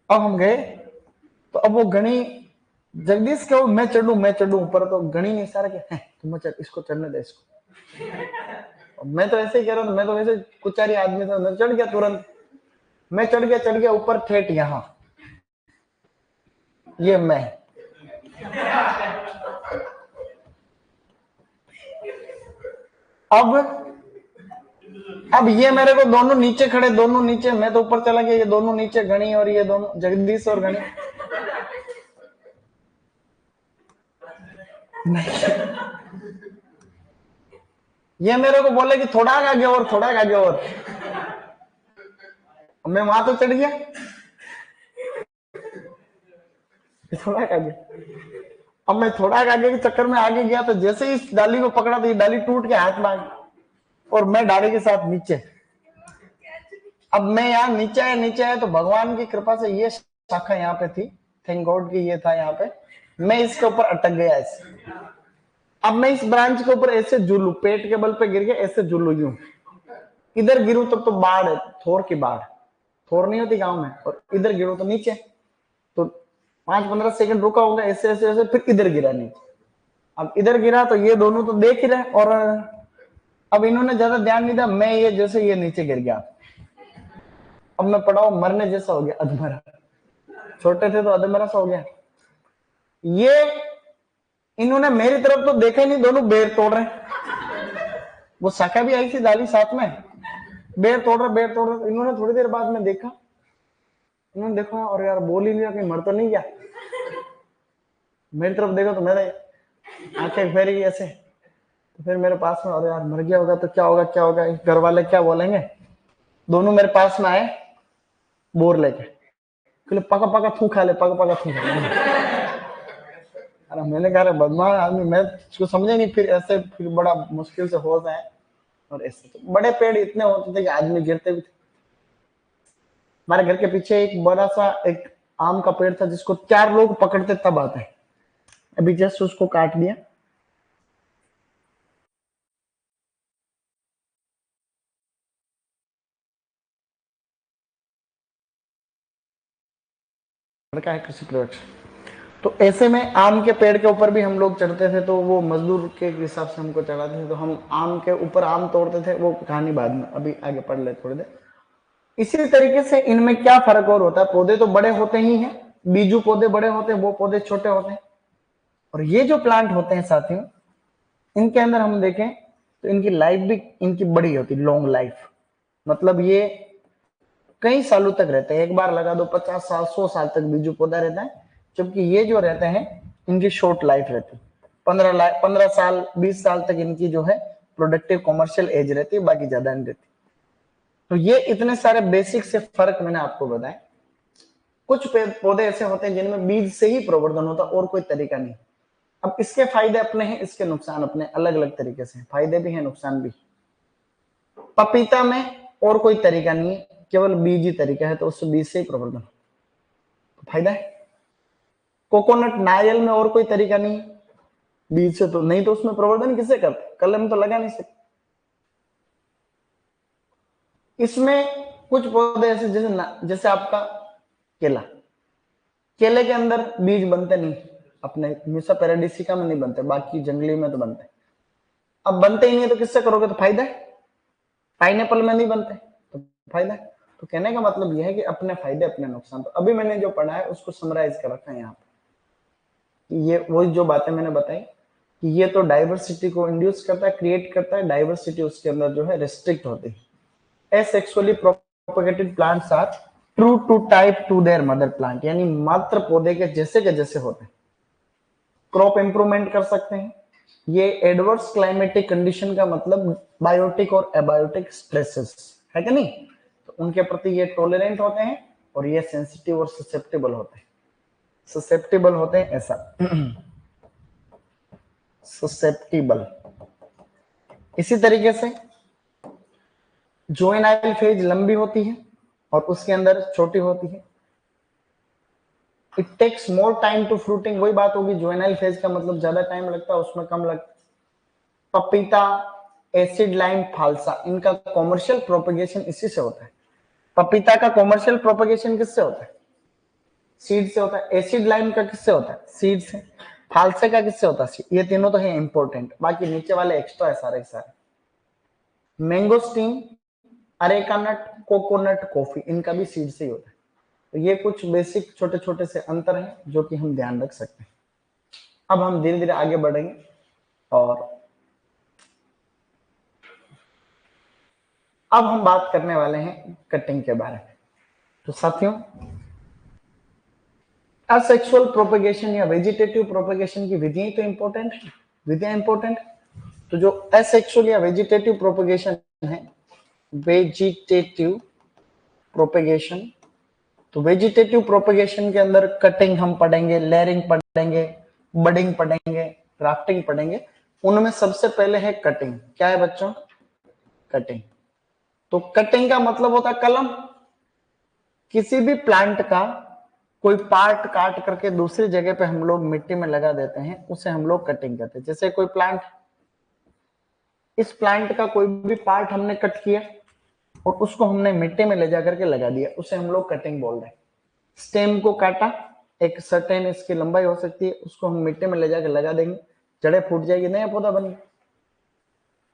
अब हम गए तो अब वो गणी, जगदीश कहो मैं चढ़ू ऊपर, तो गणी ने इशारा किया, तुम चढ़, इसको चढ़ने दे इसको। मैं तो ऐसे ही कह रहा था, मैं तो वैसे कुचारी आदमी था, मैं चढ़ गया तुरंत। मैं चढ़ गया ऊपर ठेठ यहां, ये मैं। अब ये मेरे को दोनों नीचे खड़े, दोनों नीचे, मैं तो ऊपर चला गया, ये दोनों नीचे, गणी और ये दोनों, जगदीश और गणी। ये मेरे को बोले कि थोड़ा आगे और, थोड़ा आगे और। मैं वहां तो चढ़ गया, थोड़ा आगे। अब मैं थोड़ा आगे के चक्कर में आगे गया, तो जैसे ही इस डाली को पकड़ा तो ये डाली टूट के हाथ में आ गई और मैं डाली के साथ नीचे। अब मैं यहाँ नीचे आया तो भगवान की कृपा से ये शाखा यहाँ पे थी, थैंक गॉड कि ये था यहाँ पे। मैं इसके ऊपर अटक गया ऐसे। अब मैं इस ब्रांच के ऊपर ऐसे झूलू, पेट के बल पे गिर गया, ऐसे झूलू यूं। इधर गिरू तब तो बाढ़ है, थोर की बाढ़, थोर नहीं होती गांव में, और इधर गिरू तो नीचे। तो 5-15 सेकंड रुका होगा, ऐसे ऐसे ऐसे, फिर इधर गिरा नीचे। अब इधर गिरा तो ये दोनों तो देख ही रहे, और अब इन्होंने ज्यादा ध्यान नहीं दिया, मैं ये जैसे ये नीचे गिर गया। अब मैं पड़ा हूं, मरने जैसा हो गया, अधमरा। छोटे थे तो अधमरा सा हो गया। ये इन्होंने मेरी तरफ तो देखा ही नहीं, दोनों बेर तोड़ रहे। वो शाखा भी आई थी डाली साथ में, बेर तोड़ रहे। इन्होंने थोड़ी देर बाद में देखा, इन्होंने देखा और यार बोल ही नहीं रहा, कहीं मर तो नहीं गया। मेरी तरफ देखा तो मेरे आंखें फेरी गई ऐसे। तो फिर मेरे पास में, अरे यार मर गया होगा तो क्या होगा, घर वाले क्या बोलेंगे। दोनों मेरे पास में आए बोर लेके, पका पका थू खा ले, पका पका थू खा ले। अरे मैंने कहा बदमाश आदमी, मैं उसको समझे नहीं। फिर ऐसे फिर बड़ा मुश्किल से होश आए, और ऐसे तो बड़े पेड़ इतने होते थे कि आदमी गिरते भी थे। हमारे घर के पीछे एक बड़ा सा एक आम का पेड़ था, जिसको 4 लोग पकड़ते तब आते हैं। अभी जस्ट उसको काट दिया। लड़का है कृषि प्रवृक्ष। तो ऐसे में आम के पेड़ के ऊपर भी हम लोग चढ़ते थे, तो वो मजदूर के हिसाब से हमको चढ़ाते थे। तो हम आम के ऊपर आम तोड़ते थे, वो कहानी बाद में, अभी आगे पढ़ ले थोड़ी देर। इसी तरीके से इनमें क्या फर्क और होता है, पौधे तो बड़े होते ही हैं, बीजू पौधे बड़े होते हैं, वो पौधे छोटे होते हैं। और ये जो प्लांट होते हैं साथियों, इनके अंदर हम देखें तो इनकी लाइफ भी इनकी बड़ी होती, लॉन्ग लाइफ। मतलब ये कई सालों तक रहते हैं, एक बार लगा दो 50 साल 100 साल तक बीजू पौधा रहता है। जबकि ये जो रहते हैं इनकी शॉर्ट लाइफ रहती है, 15 साल 20 साल तक इनकी जो है प्रोडक्टिव कॉमर्शियल एज रहती है, बाकी ज्यादा नहीं रहती। तो ये इतने सारे बेसिक से फर्क मैंने आपको बताए। कुछ पौधे ऐसे होते हैं जिनमें बीज से ही प्रवर्धन होता है और कोई तरीका नहीं। अब इसके फायदे अपने हैं, इसके नुकसान अपने, अलग अलग तरीके से, फायदे भी हैं नुकसान भी। पपीता में और कोई तरीका नहीं है, केवल बीज ही तरीका है, तो उससे बीज से ही प्रवर्धन तो फायदा है। कोकोनट नारियल में और कोई तरीका नहीं है, बीज से तो नहीं, तो उसमें प्रवर्धन किससे करते, कलम तो लगा नहीं सकते। इसमें कुछ पौधे ऐसे जैसे आपका केला, केले के अंदर बीज बनते नहीं, अपने म्यूसा पैराडिसिका में नहीं बनते, बाकी जंगली में तो बनते। अब बनते ही नहीं तो किससे करोगे, तो फायदा है। पाइनएप्पल में नहीं बनते तो फायदा है। तो कहने का मतलब यह है कि अपने फायदे अपने नुकसान। तो अभी मैंने जो पढ़ा है उसको समराइज कर रखा है यहाँ पे। ये वही जो बातें मैंने बताई कि ये तो डाइवर्सिटी को इंड्यूस करता है, क्रिएट करता है, डाइवर्सिटी उसके अंदर जो है रिस्ट्रिक्ट होती है। Asexually propagated plants are true to type to their mother plant, यानी मात्र पौधे के जैसे होते हैं। क्रॉप इंप्रूवमेंट कर सकते हैं। ये एडवर्स क्लाइमेटिक कंडीशन का मतलब बायोटिक और एबायोटिक स्ट्रेसेस है कि नहीं, तो उनके प्रति ये टॉलरेंट होते हैं और ये सेंसिटिव और ससेप्टेबल होते हैं। ससेप्टेबल होते हैं ऐसा ससेप्टेबल। इसी तरीके से जुवेनाइल फेज लंबी होती है और उसके अंदर छोटी होती है। It takes more time to fruiting, वही बात होगी, जुवेनाइल फेज का मतलब ज्यादा टाइम लगता है, उसमें कम लगता। पपीता, एसिड लाइम, फालसा, इनका कॉमर्शियल प्रोपेगेशन इसी से होता है। पपीता का कॉमर्शियल प्रोपेगेशन किससे होता है, सीड से होता है। एसिड लाइम का किससे होता है, सीड से। फालसे का किससे होता है, ये तीनों तो है इंपॉर्टेंट, बाकी नीचे वाले एक्स्ट्रा है सारे के सारे। Mangosteen, areca nut, coconut, coffee, इनका भी सीड से ही होता है। तो ये कुछ बेसिक छोटे छोटे से अंतर हैं जो कि हम ध्यान रख सकते हैं। अब हम धीरे धीरे आगे बढ़ेंगे और अब हम बात करने वाले हैं कटिंग के बारे में। तो साथियों, असेक्सुअल प्रोपेगेशन या वेजिटेटिव प्रोपेगेशन की विधियां तो इंपॉर्टेंट है, विधियां इंपॉर्टेंट। तो जो असेक्सुअल या वेजिटेटिव प्रोपेगेशन है, वेजिटेटिव प्रोपेगेशन, तो वेजिटेटिव प्रोपेगेशन के अंदर कटिंग हम पढ़ेंगे, लेयरिंग पढ़ेंगे, बडिंग पढ़ेंगे, ग्राफ्टिंग पढ़ेंगे। उनमें सबसे पहले है कटिंग। क्या है बच्चों, कटिंग। तो कटिंग का मतलब होता है कलम। किसी भी प्लांट का कोई पार्ट काट करके दूसरी जगह पे हम लोग मिट्टी में लगा देते हैं, उसे हम लोग कटिंग कहते हैं। जैसे कोई प्लांट, इस प्लांट का कोई भी पार्ट हमने कट किया और उसको हमने मिट्टी में ले जाकर के लगा दिया, उसे हम लोग कटिंग बोल रहे हैं। स्टेम को काटा, एक सर्टेन इसकी लंबाई हो सकती है, उसको हम मिट्टी में ले जाकर लगा देंगे, जड़ें फूट जाएगी, नया पौधा बन गया।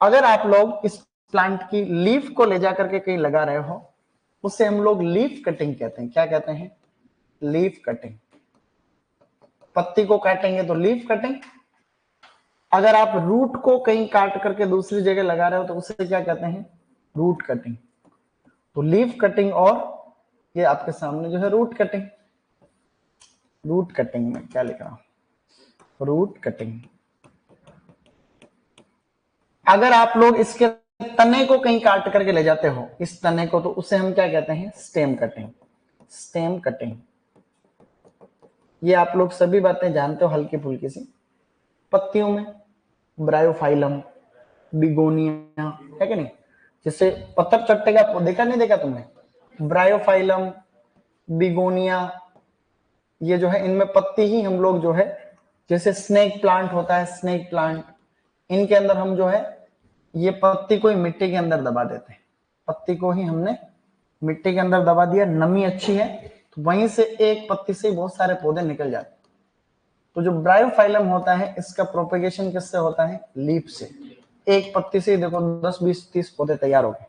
अगर आप लोग इस प्लांट की लीफ को ले जाकर के कहीं लगा रहे हो, उसे हम लोग लीफ कटिंग कहते हैं। क्या कहते हैं, लीफ कटिंग। पत्ती को काटेंगे तो लीफ कटिंग। अगर आप रूट को कहीं काट करके दूसरी जगह लगा रहे हो तो उसे क्या कहते हैं, रूट कटिंग। तो लीफ कटिंग और ये आपके सामने जो है रूट कटिंग। रूट कटिंग में क्या लिखा, रूट कटिंग। अगर आप लोग इसके तने को कहीं काट करके ले जाते हो, इस तने को, तो उसे हम क्या कहते हैं, स्टेम कटिंग। Stem cutting. ये आप लोग सभी बातें जानते हो हल्की फुल्की सी। पत्तियों में ब्रायोफाइलम, बिगोनिया, है कि नहीं, जैसे पत्थर चट्टे का देखा नहीं देखा तुमने, ब्रायोफाइलम, बिगोनिया, ये जो है इनमें पत्ती ही हम लोग जो है, जैसे स्नेक प्लांट होता है, स्नेक प्लांट, इनके अंदर हम जो है ये पत्ती को ही मिट्टी के अंदर दबा देते हैं। पत्ती को ही हमने मिट्टी के अंदर दबा दिया, नमी अच्छी है तो वहीं से एक पत्ती से बहुत सारे पौधे निकल जाते हैं। तो जो ब्रायोफाइलम होता है इसका प्रोपेगेशन किससे होता है, लीफ से। एक पत्ती से देखो 10 20 30 पौधे तैयार हो गए।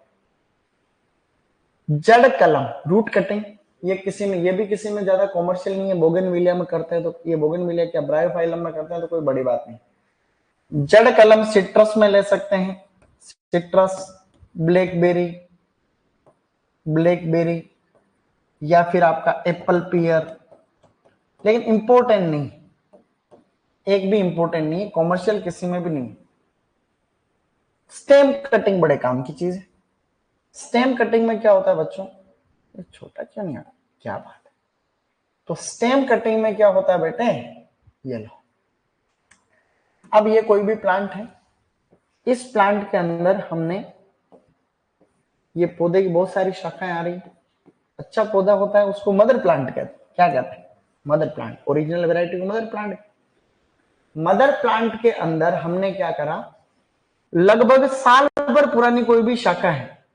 जड़ कलम, रूट कटिंग, ये किसी में, ये भी किसी में ज्यादा कॉमर्शियल नहीं है, बोगनविलिया में करते हैं, तो ये बोगनविलिया क्या ब्रायोफाइलम में करते हैं तो कोई बड़ी बात नहीं। जड़ कलम सिट्रस में ले सकते हैं, सिट्रस, ब्लैकबेरी, ब्लैकबेरी, या फिर आपका एप्पल पियर। लेकिन इंपॉर्टेंट नहीं, एक भी इंपॉर्टेंट नहीं है, कॉमर्शियल किसी में भी नहीं। स्टेम कटिंग बड़े काम की चीज है। स्टेम कटिंग में क्या होता है बच्चों, छोटा क्यों नहीं आ रहा, क्या बात है, तो स्टेम कटिंग में क्या होता है बेटे, ये लो। अब ये कोई भी प्लांट है, इस प्लांट के अंदर हमने ये पौधे की बहुत सारी शाखाएं आ रही, अच्छा पौधा होता है उसको मदर प्लांट कहते हैं। क्या कहते हैं? Mother plant. ओरिजिनल वैरायटी को मदर प्लांट। मदर प्लांट के अंदर हमने क्या करा, लगभग साल भर पुरानी कोई भी शाखा है,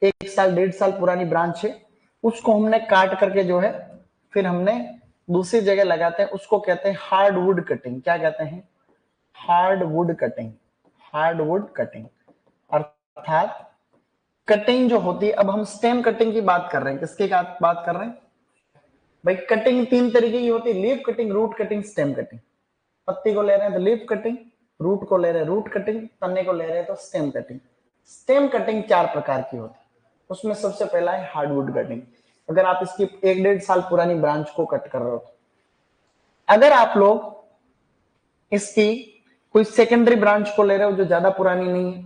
1 साल 1.5 साल पुरानी ब्रांच है, उसको हमने काट करके जो है फिर हमने दूसरी जगह लगाते हैं, उसको कहते हैं हार्डवुड कटिंग। क्या कहते हैं? Hardwood cutting. हार्डवुड कटिंग अर्थात कटिंग जो होती है, अब हम स्टेम कटिंग की बात कर रहे हैं। किसकी बात कर रहे हैं भाई? कटिंग 3 तरीके की होती है, leaf cutting, root cutting, stem cutting. पत्ती को ले रहे हैं तो लीफ कटिंग, रूट को ले रहे हैं रूट कटिंग, तने को ले रहे हैं तो स्टेम कटिंग। स्टेम कटिंग 4 प्रकार की होती है, उसमें सबसे पहला है हार्डवुड कटिंग। अगर आप इसकी 1-1.5 साल पुरानी ब्रांच को कट कर रहे हो, अगर आप लोग इसकी कोई सेकेंडरी ब्रांच को ले रहे हो जो ज्यादा पुरानी नहीं है,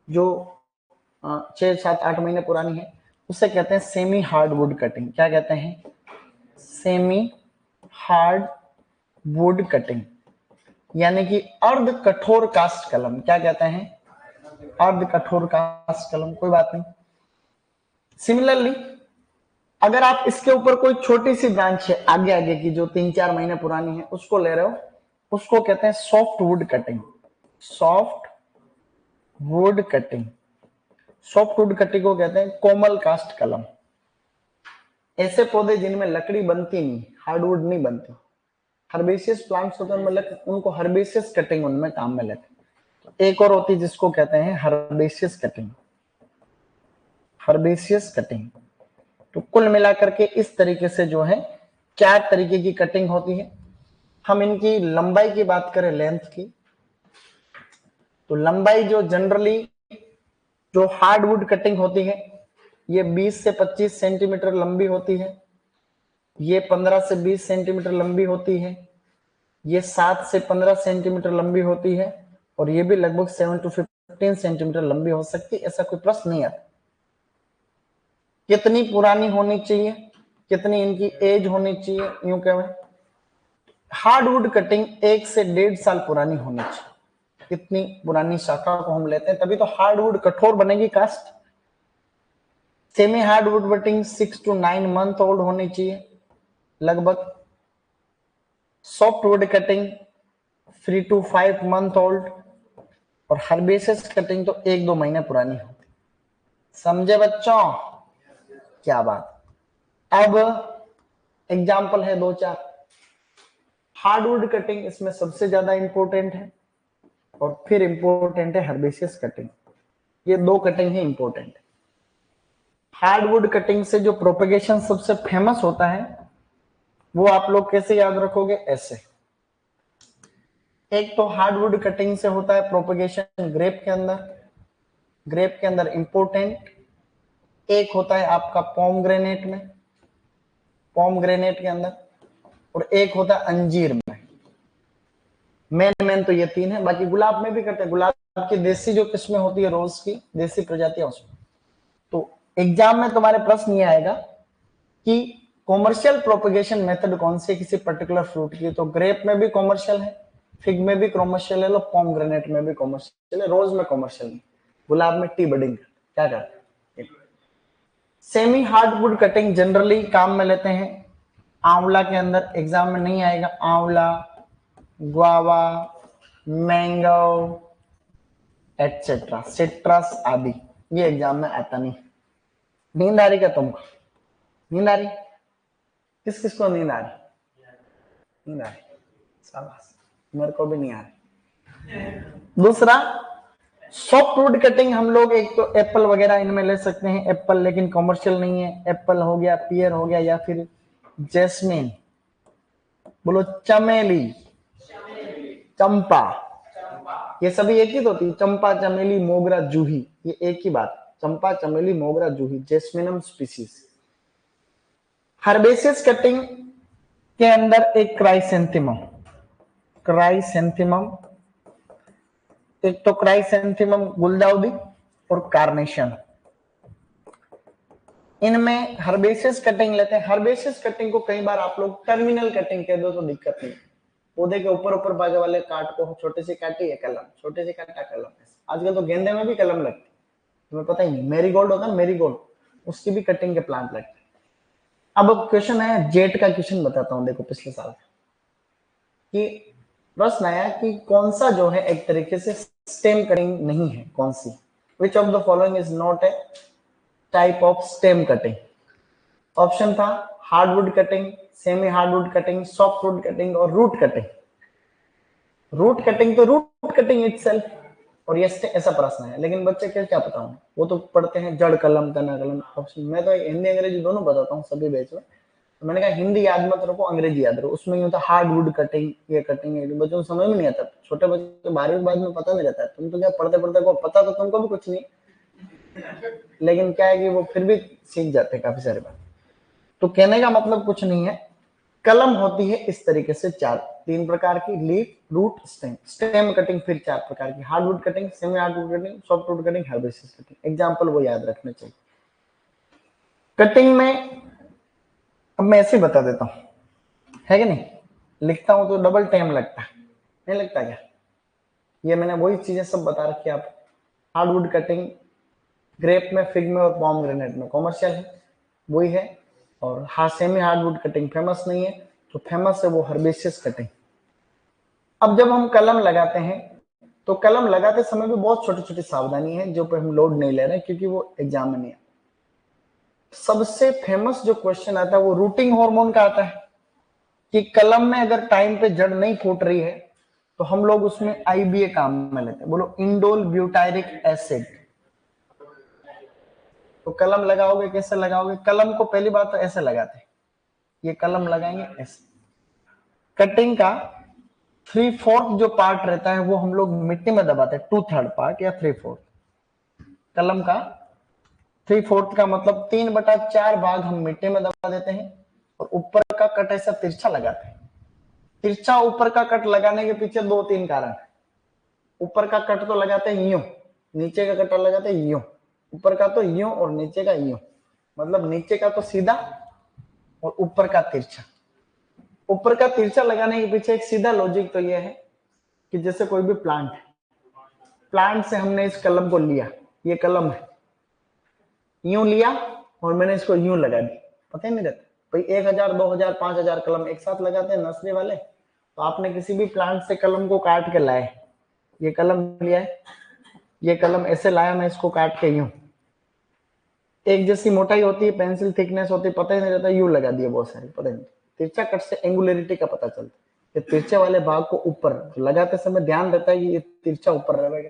जो 6-7-8 महीने पुरानी है, उसे कहते हैं सेमी हार्डवुड कटिंग। क्या कहते हैं? सेमी हार्ड वुड कटिंग, यानी कि अर्ध कठोर कास्ट कलम। क्या कहते हैं? अर्ध कठोर कास्ट कलम। कोई बात नहीं। सिमिलरली अगर आप इसके ऊपर कोई छोटी सी ब्रांच है आगे आगे की जो 3-4 महीने पुरानी है, उसको ले रहे हो, उसको कहते हैं soft wood cutting. Soft wood cutting. Soft wood cutting को कहते हैं कोमल कास्ट कलम। ऐसे पौधे जिनमें लकड़ी बनती नहीं, हार्डवुड नहीं बनती, हर्बेशियस प्लांट्स होते हैं उनमें, उनको हर्बेशियस कटिंग उनमें काम में लेते हैं। एक और होती है जिसको कहते हैं हर्बेशियस कटिंग। Herbaceous cutting. तो कुल मिलाकर के इस तरीके से जो है 4 तरीके की कटिंग होती है। हम इनकी लंबाई की बात करें, लेंथ की, तो लंबाई जो जनरली जो हार्डवुड कटिंग होती है ये 20 से 25 सेंटीमीटर लंबी होती है, ये 15 से 20 सेंटीमीटर लंबी होती है, ये 7 से 15 सेंटीमीटर लंबी होती है, और ये भी लगभग 7 to 15 सेंटीमीटर लंबी हो सकती है। ऐसा कोई प्रश्न नहीं आता। कितनी पुरानी होनी चाहिए, कितनी इनकी एज होनी चाहिए, यूं कहें हार्डवुड कटिंग 1 से 1.5 साल पुरानी होनी चाहिए। इतनी पुरानी शाखा को हम लेते हैं, तभी तो हार्डवुड कठोर बनेगी कास्ट। Semi hardwood cutting 6 to 9 month old होनी चाहिए लगभग। Softwood cutting 3 to 5 month old, और हर्बेशियस कटिंग तो 1-2 महीने पुरानी होती। समझे बच्चों? क्या बात। अब एग्जाम्पल है 2-4। हार्डवुड कटिंग इसमें सबसे ज्यादा इंपॉर्टेंट है, और फिर इंपॉर्टेंट है हर्बेशियस कटिंग। ये 2 कटिंग है इंपॉर्टेंट। हार्डवुड कटिंग से जो प्रोपेगेशन सबसे फेमस होता है वो आप लोग कैसे याद रखोगे? ऐसे। एक तो हार्डवुड कटिंग से होता है प्रोपेगेशन ग्रेप के अंदर, ग्रेप के अंदर इंपॉर्टेंट। एक होता है आपका पोमग्रेनेट में, पोमग्रेनेट के अंदर, और एक होता है अंजीर में। मेन तो ये 3 है। बाकी गुलाब में भी करते हैं, गुलाब की देसी जो किस्में होती है रोज की देसी प्रजातियां उसमें। तो एग्जाम में तुम्हारे प्रश्न ये आएगा कि कॉमर्शियल प्रोपेगेशन मेथड कौन सी है किसी पर्टिकुलर फ्रूट की? तो ग्रेप में भी कॉमर्शियल है, फिग में भी कॉमर्शियल है, पोमग्रेनेट में भी कॉमर्शियल है, रोज में कॉमर्शियल नहीं, गुलाब में टी बडिंग। क्या करते हैं? सेमी हार्डवुड कटिंग जनरली काम में लेते हैं आंवला के अंदर। एग्जाम में नहीं आएगा, आंवला, गुआवा, मैंगो एटसेट्रा, सिट्रस आदि, ये एग्जाम में आता नहीं। नींद आ रही क्या तुमको? नींद आ रही? किस किस को नींद आ रही? नींद आ रही? शाबाश, मेरे को भी नहीं आ रही। दूसरा सॉफ्टवुड कटिंग हम लोग एक तो एप्पल वगैरह इनमें ले सकते हैं, एप्पल लेकिन कमर्शियल नहीं है। एप्पल हो गया, पियर हो गया, या फिर जैस्मिन, बोलो चमेली, चंपा, ये सभी एक ही तो होती है। चंपा, चमेली, मोगरा, जूही, ये एक ही बात। चंपा, चमेली, मोगरा, जूही, जेस्मिनम स्पीसीज। हर्बेशियस कटिंग के अंदर एक क्राइसेंथेमम, क्राइसेंथेमम, एक तो क्राइसेंथेमम गुलदाउदी और कार्नेशन। इनमें हर्बेसियस कटिंग लेते हैं। हर्बेसियस कटिंग को कई बार आप लोग टर्मिनल कटिंग कह दो तो दिक्कत नहीं। पौधे के ऊपर ऊपर भागे वाले काट को छोटे से काटी है कलम, छोटे से काटा कलम। आजकल तो गेंदे में भी कलम लगती है, तुम्हें पता ही नहीं। मेरीगोल्ड होता है मेरीगोल्ड, उसकी भी कटिंग के प्लांट लगते हैं। अब क्वेश्चन है, जेट का क्वेश्चन बताता हूँ। देखो पिछले साल कि प्रश्न आया कि कौन सा जो है एक तरीके से स्टेम कटिंग नहीं है, कौन सी, which of the following is not a type of stem cutting. Option था hardwood cutting, semi hardwood cutting, softwood cutting और रूट कटिंग। रूट कटिंग तो रूट कटिंग इटसेल्फ, और ये ऐसा प्रश्न है। लेकिन बच्चे क्या क्या पता हूँ, वो तो पढ़ते हैं जड़ कलम तना कलम ऑप्शन। मैं तो हिंदी अंग्रेजी दोनों बताता हूँ सभी बैच में। तो मैंने कहा हिंदी याद मत रखो, अंग्रेजी याद रखो। उसमें यूं था हार्डवुड कटिंग, ये कटिंग है, बच्चों को समझ में नहीं आता। छोटे बच्चे 12वीं के बाद में पता नहीं रहता है। तुम तो क्या पढ़ते पढ़ते को पता तो तुमको भी कुछ नहीं, लेकिन क्या है कि वो फिर भी सीख जाते हैं काफी सारी बात। तो कहने का मतलब कुछ नहीं है। कलम होती है इस तरीके से तीन प्रकार की, leaf, root, stem. Stem cutting फिर 4 प्रकार की, hardwood cutting, semi hardwood cutting, softwood cutting, herbaceous cutting. Example वो याद रखने चाहिए। कटिंग में अब मैं ऐसे बता देता हूं, है कि नहीं। लिखता हूं तो डबल टाइम लगता है, नहीं लगता क्या। ये मैंने वही चीजें सब बता रखी है आप। हार्डवुड कटिंग ग्रेप में, फिग में और पॉमग्रेनेट में कॉमर्शियल है, वही है। और हाँ, सेमी हार्डवुड कटिंग फेमस नहीं है, तो फेमस है वो हर्बेसियस कटिंग। अब जब हम कलम लगाते हैं तो कलम लगाते समय भी बहुत छोटी छोटी सावधानी है जो पे हम लोड नहीं ले रहे, क्योंकि वो एग्जाम में नहीं है। सबसे फेमस जो क्वेश्चन आता है वो रूटिंग हार्मोन का आता है कि कलम में अगर टाइम पे जड़ नहीं फूट रही है तो हम लोग उसमें आईबीए काम में लेते हैं। बोलो इंडोल ब्यूटायरिक एसिड। तो कलम लगाओगे कैसे लगाओगे, कलम को पहली बात तो ऐसे लगाते हैं, ये कलम लगाएंगे ऐसे। कटिंग का 3/4 जो पार्ट रहता है वो हम लोग मिट्टी में दबाते हैं, 2/3 पार्ट या 3/4। कलम का 3/4 का मतलब 3/4 भाग हम मिट्टी में दबा देते हैं, और ऊपर का कट ऐसा तिरछा लगाते हैं। तिरछा ऊपर का कट लगाने के पीछे 2-3 कारण है। ऊपर का कट तो लगाते हैं यूं, नीचे का कट लगाते हैं यूं। ऊपर का तो यूं और नीचे का यूं, मतलब नीचे का तो सीधा और ऊपर का तिरछा। ऊपर का तिरछा लगाने के पीछे एक सीधा लॉजिक तो यह है कि जैसे कोई भी प्लांट है, प्लांट से हमने इस कलम को लिया, ये कलम है, यूं लिया और मैंने इसको यूं लगा दी, पता ही नहीं रहता। भाई 1000, 2000, 5000 कलम एक साथ लगाते हैं नर्सरी वाले। तो आपने किसी भी प्लांट से कलम को काट के लाए, ये कलम लिया है, ये कलम ऐसे लाया मैं इसको काट के यूं, एक जैसी मोटाई होती है, पेंसिल थिकनेस होती है, पता ही नहीं रहता, यूं लगा दिया बहुत सारे, पता ही नहीं। तिरछा कट से एंगुलरिटी का पता चलता है, तिरछे वाले भाग को ऊपर लगाते समय ध्यान रहता है कि ये तिरछा ऊपर रहेगा।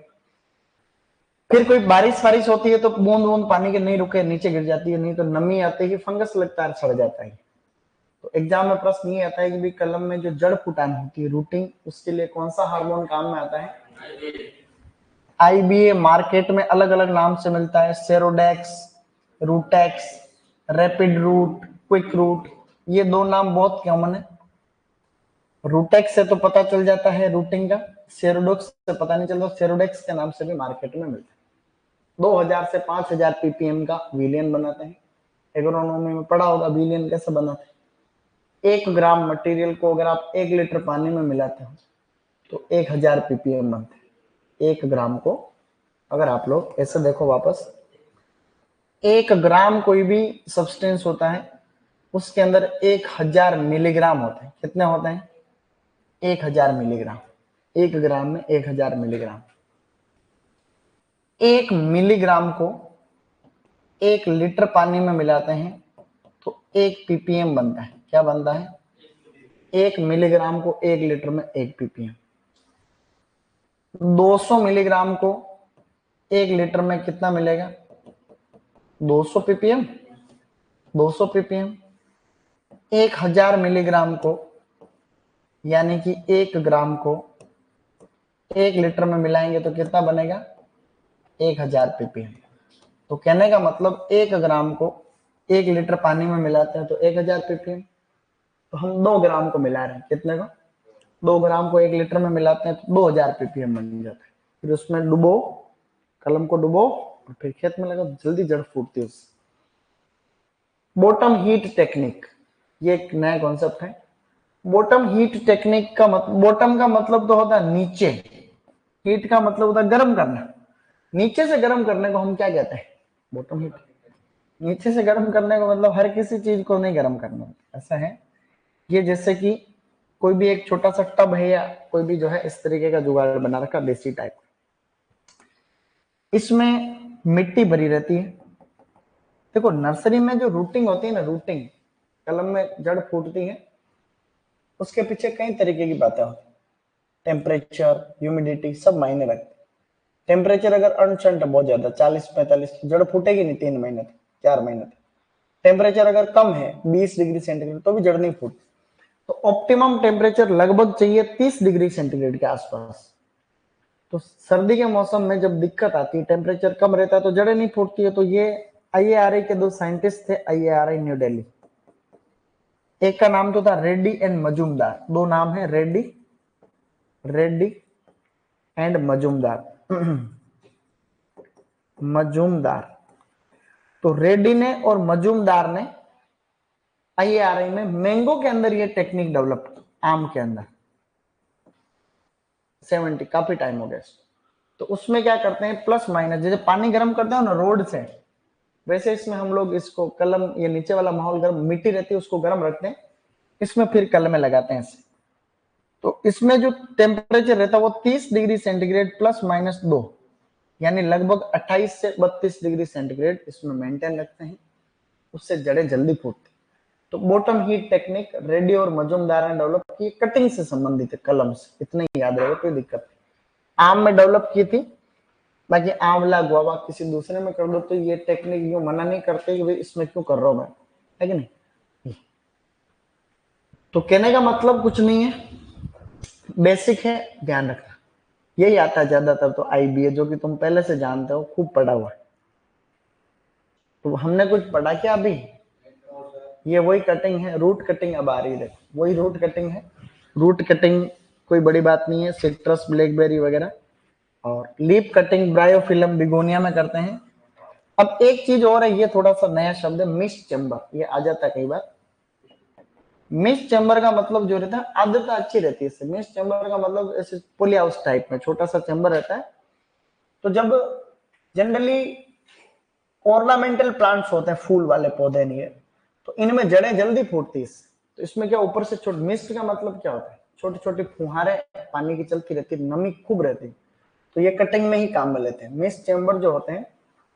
फिर कोई बारिश वारिश होती है तो बूंद बूंद पानी के नहीं रुके नीचे गिर जाती है, नहीं तो नमी आती है फंगस लगता है, सड़ जाता है। तो एग्जाम में प्रश्न ये आता है कि भी कलम में जो जड़ फुटान होती है, रूटिंग, उसके लिए कौन सा हार्मोन काम में आता है। आईबीए मार्केट में अलग अलग नाम से मिलता है, सेरोडेक्स, Rootex, rapid root, quick root. ये दो नाम बहुत कॉमन है। रूटेक्स से तो पता चल जाता है रूटिंग का, सेरोडोक्स से पता नहीं चलता। सेरोडेक्स के नाम से भी मार्केट में मिलता है। 2000 से 5000 पीपीएम का विलियन बनाते हैं। एग्रोनॉमी में पढ़ा होगा विलियन कैसे बनाते हैं। 1 ग्राम मटेरियल को अगर आप 1 लीटर पानी में मिलाते हो तो 1000 पीपीएम बनते हैं। 1 ग्राम को अगर आप लोग ऐसे देखो वापस, 1 ग्राम कोई भी सब्सटेंस होता है उसके अंदर 1000 मिलीग्राम होते हैं। कितने होते हैं, 1000 मिलीग्राम। 1 ग्राम में 1000 मिलीग्राम। 1 मिलीग्राम को 1 लीटर पानी में मिलाते हैं तो 1 पीपीएम बनता है। क्या बनता है, 1 मिलीग्राम को 1 लीटर में 1 पीपीएम। 200 मिलीग्राम को 1 लीटर में कितना मिलेगा, 200 पीपीएम। 200 पीपीएम 1000 मिलीग्राम को, यानी कि 1 ग्राम को 1 लीटर में मिलाएंगे तो कितना बनेगा, 1000 पीपीएम। तो कहने का मतलब 1 ग्राम को 1 लीटर पानी में मिलाते हैं तो 1000 पीपीएम। तो हम 2 ग्राम को मिला रहे हैं, कितने को, 2 ग्राम को 1 लीटर में मिलाते हैं तो 2000 पीपीएम बन जाता है। फिर उसमें डुबो, कलम को डुबो और फिर खेत में लगा, जल्दी जड़ फूटती है उससे। बॉटम हीट टेक्निक, ये एक नया कॉन्सेप्ट है। बॉटम हीट टेक्निक का मतलब, बॉटम का मतलब तो होता है नीचे, हीट का मतलब होता है गर्म करना। नीचे से गर्म करने को हम क्या कहते हैं? Bottom heat. नीचे से गर्म करने का मतलब हर किसी चीज को नहीं गर्म करना होता, ऐसा है। ये जैसे कि कोई भी एक छोटा सा टब है या कोई भी जो है इस तरीके का जुगाड़ बना रखा देसी टाइप, इसमें मिट्टी भरी रहती है। देखो नर्सरी में जो रूटिंग होती है ना, रूटिंग, कलम में जड़ फूटती है, उसके पीछे कई तरीके की बातें होती है। टेम्परेचर, ह्यूमिडिटी सब मायने रखते हैं। टेम्परेचर अगर अनशंट बहुत ज्यादा 40-45, जड़ फूटेगी नहीं 3 महीने तक, 4 महीने तक। टेम्परेचर अगर कम है 20 डिग्री सेंटीग्रेड तो भी जड़ नहीं फूटती। तो ऑप्टिमम टेम्परेचर लगभग चाहिए 30 डिग्री सेंटीग्रेड के आसपास। तो सर्दी के मौसम में जब दिक्कत आती है, टेम्परेचर कम रहता है तो जड़ें नहीं फूटती है। तो ये आईएआरआई के 2 साइंटिस्ट थे, आईएआरआई न्यू दिल्ली। एक का नाम तो था रेड्डी एंड मजूमदार, 2 नाम है, रेड्डी एंड मजूमदार। मजूमदार। तो रेड्डी ने और मजूमदार ने आईएआरआई में मैंगो के अंदर ये टेक्निक डेवलप की, आम के अंदर 70 काफी टाइम हो गया। तो उसमें क्या करते हैं, प्लस माइनस, जैसे पानी गर्म करते हो ना रोड से, वैसे इसमें हम लोग इसको कलम, ये नीचे वाला माहौल गर्म, मिट्टी रहती है उसको गर्म रखते हैं, इसमें फिर कलम में लगाते हैं ऐसे। तो इसमें जो टेम्परेचर रहता है वो 30 डिग्री सेंटीग्रेड ±2, यानी लगभग 28 से 32 डिग्री सेंटीग्रेड इसमें मेंटेन रखते हैं, उससे जड़ें जल्दी फूटती। तो बॉटम हीट टेक्निक रेड्डी और मजूमदार ने डेवलप की, कटिंग से संबंधित है, कलम से, इतना ही याद रहेगा, कोई दिक्कत नहीं। आम में डेवलप की थी, बाकी आंवला गुआवा किसी दूसरे में कर दो तो ये टेक्निक यूं मना नहीं करते कि भाई इसमें क्यों कर रहा हूं मैं, है कि नहीं। तो कहने का मतलब कुछ नहीं है, बेसिक है, ध्यान रखना। यही आता है ज्यादातर तो आईबीए, जो कि तुम पहले से जानते हो, खूब पढ़ा हुआ है। तो हमने कुछ पढ़ा क्या अभी? ये वही कटिंग है, रूट कटिंग अब आ रही है, वही रूट कटिंग है। रूट कटिंग कोई बड़ी बात नहीं है, सिट्रस, ब्लैकबेरी वगैरह। और लीफ कटिंग ब्रायोफिलम बिगोनिया में करते हैं। अब एक चीज और है, ये थोड़ा सा नया शब्द है, मिस्ट चेम्बर, ये आ जाता है कई बार। मिस्ट चेम्बर का मतलब जो रहता है, आर्द्रता अच्छी रहती है इससे। मिस्ट चेम्बर का मतलब ऐसे पुली हाउस टाइप में छोटा सा चेम्बर रहता है। तो जब जनरली ऑर्नामेंटल प्लांट्स होते हैं, फूल वाले पौधे नहीं है, तो इनमें जड़ें जल्दी फूटती है। तो इसमें क्या ऊपर से छोटे, मिस्ट का मतलब क्या होता है, छोटी छोटी फुहारे पानी की चलती रहती है, नमी खूब रहती है। तो ये कटिंग में ही काम में लेते हैं। मिस्ट चेम्बर जो होते हैं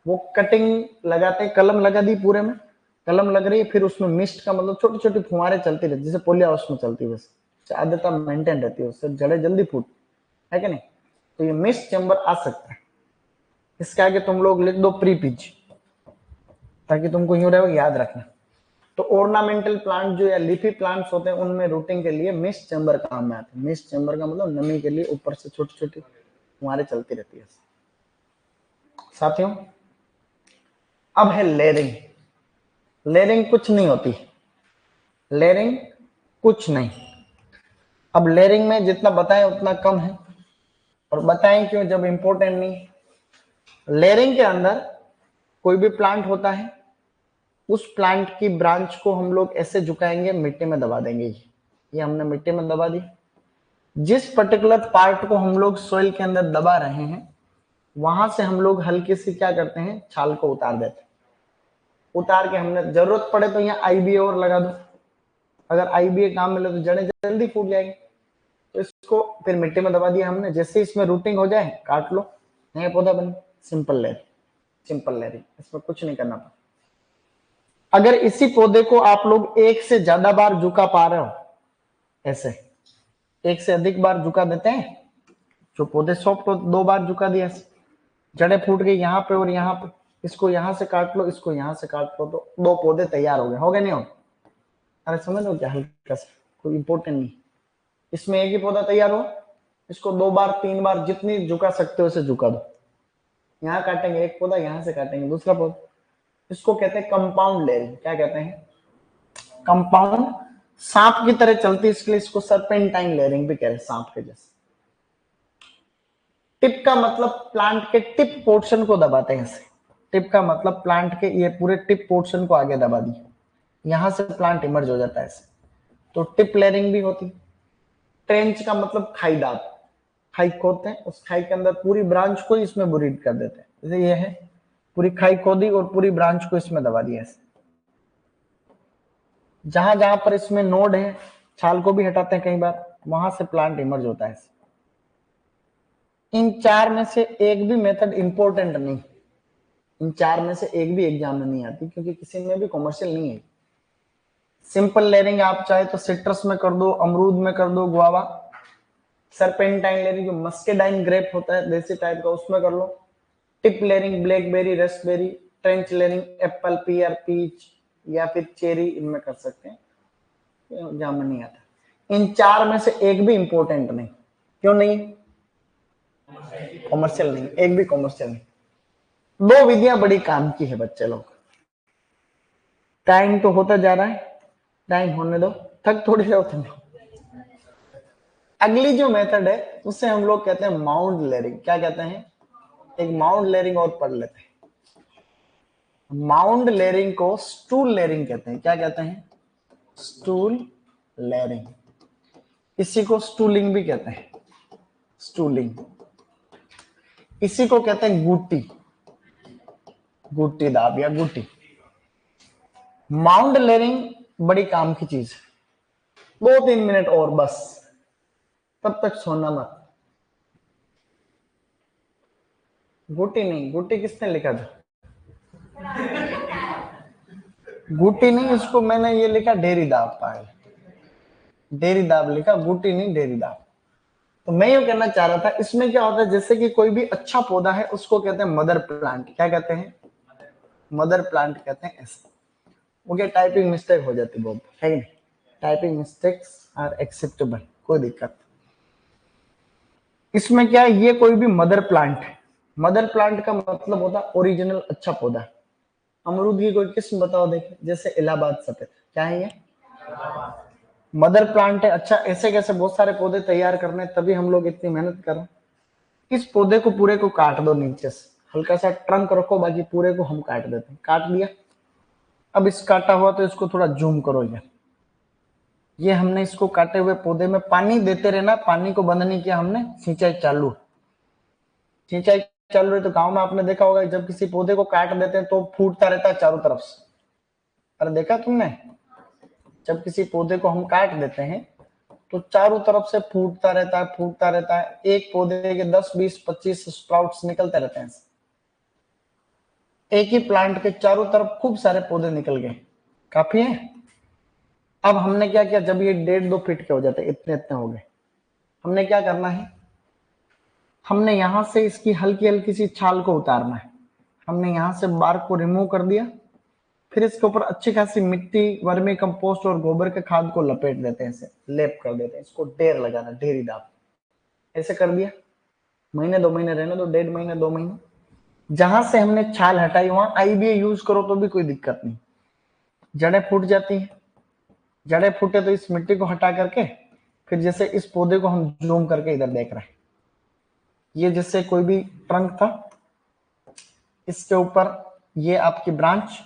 वो कटिंग लगाते हैं, कलम लगा दी, पूरे में कलम लग रही है, फिर उसमें मिस्ट का मतलब छोटी छोटी फुहारें चलती रहती है, जैसे पोलिया हाउस में चलती है वैसे, आर्द्रता मेंटेन रहती है, उससे जड़ें जल्दी फूट, है कि नहीं। तो ये मिस्ट चेम्बर आ सकता है। इसके आगे तुम लोग लिख दो प्री पिच, ताकि तुमको यूं रहे याद रखना। तो ऑर्नामेंटल प्लांट जो या लीफी प्लांट्स होते हैं उनमें रूटिंग के लिए मिस्ट चेम्बर काम में आते हैं। मिस्ट चेम्बर का मतलब नमी के लिए ऊपर से छोटी छोटी फुहारें चलती रहती है। साथियों अब है लेयरिंग। लेयरिंग कुछ नहीं होती, लेयरिंग कुछ नहीं। अब लेयरिंग में जितना बताएं उतना कम है, और बताएं क्यों जब इंपॉर्टेंट नहीं। लेयरिंग के अंदर कोई भी प्लांट होता है, उस प्लांट की ब्रांच को हम लोग ऐसे झुकाएंगे, मिट्टी में दबा देंगे। ये हमने मिट्टी में दबा दी। जिस पर्टिकुलर पार्ट को हम लोग सोइल के अंदर दबा रहे हैं, वहां से हम लोग हल्की सी क्या करते हैं, छाल को उतार देते हैं। उतार के हमने जरूरत पड़े तो यहाँ आईबीए और लगा दो, अगर आईबीए काम मिले तो जड़ें जल्दी फूट जाएगी। तो इसको फिर मिट्टी में दबा दिया हमने, जैसे इसमें रूटिंग हो जाए काट लो, नया पौधा बन। सिंपल लेयरिंग, सिंपल लेयरिंग, इसमें कुछ नहीं करना पड़ता। अगर इसी पौधे को आप लोग एक से ज्यादा बार झुका पा रहे हो, ऐसे एक से अधिक बार झुका देते हैं, जो पौधे सॉफ्ट हो 2 बार झुका दिया, जड़ें फूट गई यहाँ पे और यहाँ पे, इसको यहाँ से काट लो, इसको यहाँ से काट लो, तो 2 पौधे तैयार हो गए नहीं हो? अरे समझ लो क्या, हल्का सा कोई इंपॉर्टेंट नहीं। इसमें एक ही पौधा तैयार हो, इसको 2 बार 3 बार जितनी झुका सकते हो उसे झुका दो। यहाँ काटेंगे एक पौधा, यहाँ से काटेंगे दूसरा पौधा। इसको कहते हैं कंपाउंड लेयरिंग। क्या कहते हैं? कंपाउंड। सांप की तरह चलती, इसलिए इसको सर्पेंटाइन लेयरिंग भी कह रहे हैं, सांप के जैसे। टिप का मतलब प्लांट के टिप पोर्शन को दबाते हैं ऐसे। टिप का मतलब प्लांट के ये पूरे टिप पोर्शन को आगे दबा दी। यहां से प्लांट इमर्ज हो जाता है ऐसे। तो टिप लेयरिंग भी होती। ट्रेंच का मतलब खाईदार, खाई खोदते हैं, उस खाई के अंदर पूरी ब्रांच को इसमें बुरीड कर देते हैं। जैसे ये है, पूरी खाई खोदी और पूरी ब्रांच को इसमें दबा दिया ऐसे। जहां जहां पर इसमें नोड है, छाल को भी हटाते हैं कई बार, वहां से प्लांट इमर्ज होता है। इन चार में से एक भी मेथड इंपॉर्टेंट नहीं, इन चार में से एक भी एग्जाम में नहीं आती, क्योंकि किसी में भी कॉमर्शियल नहीं है। सिंपल लेयरिंग आप चाहे तो सिट्रस में कर दो, अमरूद में कर दो, गुआवा। सरपेंटाइन लेयरिंग जो मस्केडाइन ग्रेप होता है देसी टाइप का, उसमें कर लो। Tip layering blackberry, raspberry. Trench layering apple, pear, peach या फिर चेरी, इनमें कर सकते हैं, एग्जाम में नहीं आता। इन चार में से एक भी इंपॉर्टेंट नहीं। क्यों नहीं? कॉमर्शियल नहीं, एक भी कॉमर्शियल नहीं। दो विधियां बड़ी काम की है बच्चे लोग। टाइम तो होता जा रहा है, टाइम होने दो, थक थोड़ी रहो तुम। अगली जो मेथड है उसे हम लोग कहते हैं माउंट लेयरिंग। क्या कहते हैं? एक माउंट लेयरिंग और पढ़ लेते हैं। माउंट लेयरिंग को स्टूल लेयरिंग कहते हैं। क्या कहते हैं? Stool layering. इसी को स्टूलिंग भी कहते हैं, स्टूलिंग। इसी को कहते हैं गुटी, गुटी दाब या गुटी। माउंट लेयरिंग बड़ी काम की चीज है। 2-3 मिनट और बस, तब तक सोना मत। गुटी नहीं, गुटी किसने लिखा था? गुटी नहीं, इसको मैंने ये लिखा डेरी दाब पाए, डेरी दाब लिखा, गुटी नहीं डेरी दाब। तो मैं ये कहना चाह रहा था, इसमें क्या होता है, जैसे कि कोई भी अच्छा पौधा है उसको कहते हैं मदर प्लांट। क्या कहते हैं? मदर प्लांट कहते हैं ऐसे। ओके, टाइपिंग मिस्टेक हो जाती बहुत है नहीं, टाइपिंग मिस्टेक्स आर एक्सेप्टेबल, कोई दिक्कत। इसमें क्या है, ये कोई भी मदर प्लांट है। मदर प्लांट का मतलब होता है ओरिजिनल अच्छा पौधा। अमरूद की कोई किस्म बताओ देखे, जैसे इलाहाबाद सफेद, क्या है ये? मदर प्लांट है। अच्छा, ऐसे कैसे बहुत सारे पौधे तैयार करने, तभी हम लोग इतनी मेहनत कर रहे हैं। इस पौधे को पूरे को काट दो नीचे से, हल्का सा ट्रंक रखो, बाकी पूरे को हम काट देते हैं। काट लिया, अब इस काटा हुआ तो इसको थोड़ा जूम करो। ये हमने इसको काटे हुए पौधे में पानी देते रहना, पानी को बंद नहीं किया हमने, सिंचाई चालू। सिंचाई चालू रही तो गांव में आपने देखा होगा, जब किसी पौधे को काट देते हैं तो फूटता रहता है चारों तरफ से। अरे देखा तुमने? जब किसी पौधे को हम काट देते हैं तो चारों तरफ से फूटता रहता है, फूटता रहता है। एक पौधे के 10, 20, 25 स्प्राउट्स निकलते रहते हैं। एक ही प्लांट के चारों तरफ खूब सारे पौधे निकल गए, काफी है। अब हमने क्या किया, जब ये 1.5-2 फीट के हो जाते, इतने इतने हो गए, हमने क्या करना है, हमने यहां से इसकी हल्की हल्की सी छाल को उतारना है। हमने यहां से बार्क को रिमूव कर दिया, फिर इसके ऊपर अच्छी खासी मिट्टी, वर्मी कंपोस्ट और गोबर के खाद को लपेट देते हैं, ऐसे लेप कर देते हैं। इसको ढेर लगाना, ढेरी दाब, ऐसे कर दिया। महीने 2 महीने रहने दो, 1.5 महीने 2 महीने। जहां से हमने छाल हटाई वहां आईबीए यूज करो तो भी कोई दिक्कत नहीं। जड़ें फूट जाती हैं, जड़ें फूटे तो इस मिट्टी को हटा करके, फिर जैसे इस पौधे को हम जूम करके इधर देख रहे हैं, ये जैसे कोई भी ट्रंक था, इसके ऊपर ये आपकी ब्रांच,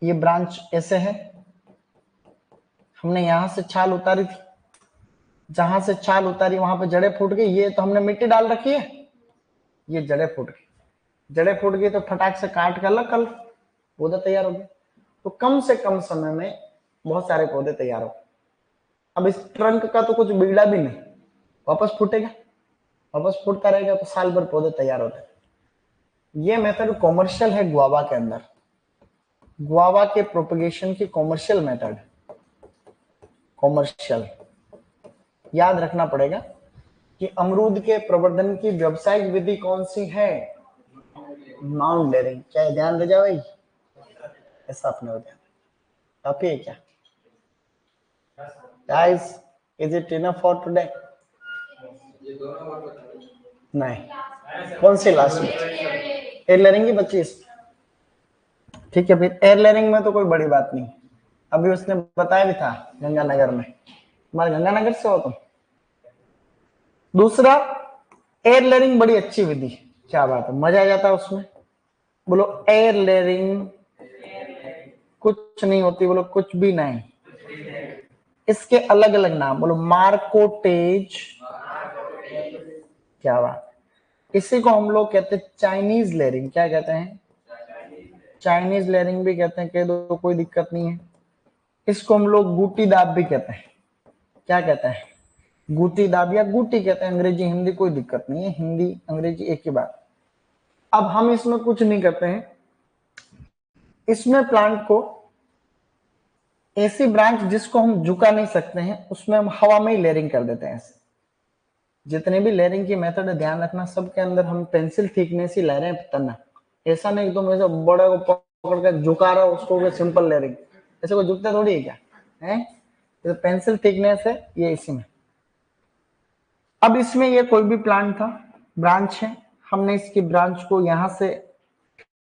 ये ब्रांच ऐसे है। हमने यहां से छाल उतारी थी, जहां से छाल उतारी वहां पे जड़ें फूट गई। ये तो हमने मिट्टी डाल रखी है, ये जड़ें फूट गई। जड़ें फूट गई तो फटाक से काट कर अलग कर, पौधा तैयार हो गया। तो कम से कम समय में बहुत सारे पौधे तैयार हो। अब इस ट्रंक का तो कुछ बिगड़ा भी नहीं, वापस फूटेगा, वापस फूटता रहेगा, तो साल भर पौधे तैयार होते हैं। ये मेथड कॉमर्शियल है गुआवा के अंदर, गुआवा के प्रोपगेशन की कॉमर्शियल मेथड, कॉमर्शियल। याद रखना पड़ेगा कि अमरूद के प्रवर्धन की व्यावसायिक विधि कौन सी है? Mount layering. क्या ध्यान दे जाओ भाई, ऐसा अपने हो ध्यान, काफी है क्या? Guys, is it enough for today? नहीं, कौन सी लास्ट में? एयर लेयरिंग की 25। ठीक है, फिर एयर लेयरिंग में तो कोई बड़ी बात नहीं, अभी उसने बताया भी था गंगानगर में। तुम्हारे गंगानगर से हो तुम? दूसरा, एयर लेयरिंग बड़ी अच्छी विधि, क्या बात है, मजा आ जाता है उसमें। बोलो एयर लेयरिंग कुछ नहीं होती, बोलो कुछ भी नहीं। इसके अलग अलग नाम बोलो, मार्कोटेज, क्या बात। इसी को हम लोग कहते हैं चाइनीज लेयरिंग। क्या कहते हैं? चाइनीज लेयरिंग भी कहते हैं, कह दो कोई दिक्कत नहीं है। इसको हम लोग गुटी दाब भी कहते हैं। क्या कहते हैं? गुटी दाब या गुटी कहते हैं, अंग्रेजी हिंदी कोई दिक्कत नहीं है, हिंदी अंग्रेजी एक ही बात। अब हम इसमें कुछ नहीं करते हैं, इसमें प्लांट को ऐसी ब्रांच जिसको हम झुका नहीं सकते हैं उसमें हम हवा में ही लेयरिंग कर देते हैं। ऐसे जितने भी लेयरिंग की मेथड है ध्यान रखना, सबके अंदर हम पेंसिल थिकनेस ही ले रहे हैं तना। ऐसा नहीं तुम ऐसे बड़े को पकड़ के झुका रहा हो उसको सिंपल लेयरिंग, ऐसे को झुकते थोड़ी है क्या है? तो पेंसिल थिकनेस है ये इसी में। अब इसमें ये कोई भी प्लांट था, ब्रांच है, हमने इसकी ब्रांच को यहां से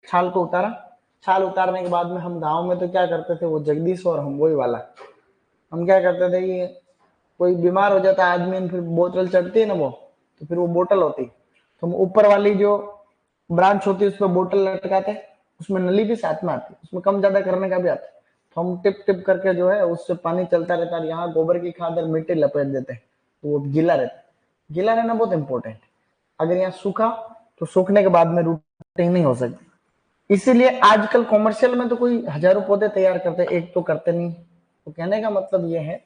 छाल को उतारा। छाल उतारने के बाद में हम गांव में तो क्या करते थे, वो जगदीश और हम वही वाला, हम क्या करते थे, ये कोई बीमार हो जाता आदमी, फिर बोतल चढ़ती है ना वो, तो फिर वो बोतल होती, तो हम ऊपर वाली जो ब्रांच होती है उस पर बोतल लटकाते, उसमें नली भी साथ में आती, उसमें कम ज्यादा करने का भी आता, तो हम टिप टिप करके जो है उससे पानी चलता रहता है। यहाँ गोबर की खाद और मिट्टी लपेट देते हैं तो वो गीला रहता है। गीला रहना बहुत इंपॉर्टेंट है, अगर यहाँ सूखा तो सूखने के बाद में रूटिंग नहीं हो सकती। इसीलिए आजकल कॉमर्शियल में तो कोई हजारों पौधे तैयार करते, एक तो करते नहीं। तो कहने का मतलब ये है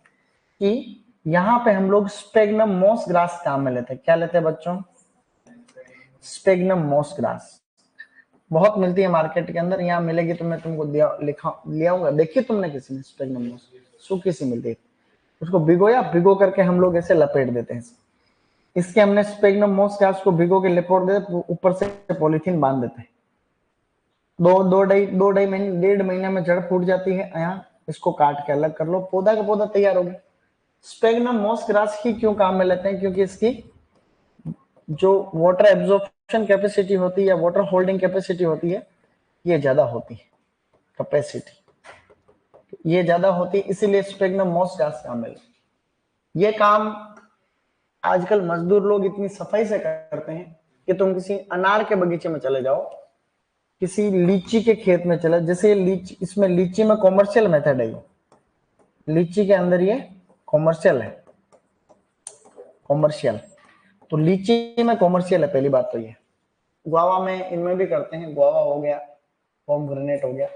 कि यहाँ पे हम लोग स्पेगनम मॉस ग्रास काम में लेते हैं। क्या लेते हैं बच्चों? स्पेगनम मॉस ग्रास बहुत मिलती है मार्केट के अंदर, यहाँ मिलेगी तो मैं तुमको ले आऊंगा। देखिए तुमने किसी ने स्पेगनम मॉस सूखी सी मिलती है, उसको भिगोया, भिगो करके हम लोग ऐसे लपेट देते हैं। इसके हमने स्पेगनम मॉस ग्रास को भिगो के लपेट देते, ऊपर से पॉलीथीन बांध देते हैं। दो ढाई महीने, 1.5 महीने में जड़ फूट जाती है। यहाँ इसको काट के अलग कर लो, पौधा का पौधा तैयार हो गया। स्पेगनम मॉस ग्रास की क्यों काम में लेते हैं? क्योंकि इसकी जो वाटर एब्जॉर्प्शन कैपेसिटी होती है या वाटर होल्डिंग कैपेसिटी होती है ये ज्यादा होती है, कैपेसिटी ये ज्यादा होती है, इसीलिए स्पेगनम मॉस ग्रास काम में। ये काम आजकल मजदूर लोग इतनी सफाई से करते हैं कि तुम किसी अनार के बगीचे में चले जाओ, किसी लीची के खेत में चले, जैसे लीची, इसमें लीची में कॉमर्शियल मेथड है, लीची के अंदर ये कॉमर्शियल है, कॉमर्शियल। तो लीची में कॉमर्शियल है, पहली बात तो ये। गुआवा में इनमें भी करते हैं, गुआवा हो गया, पोमग्रेनेट हो गया,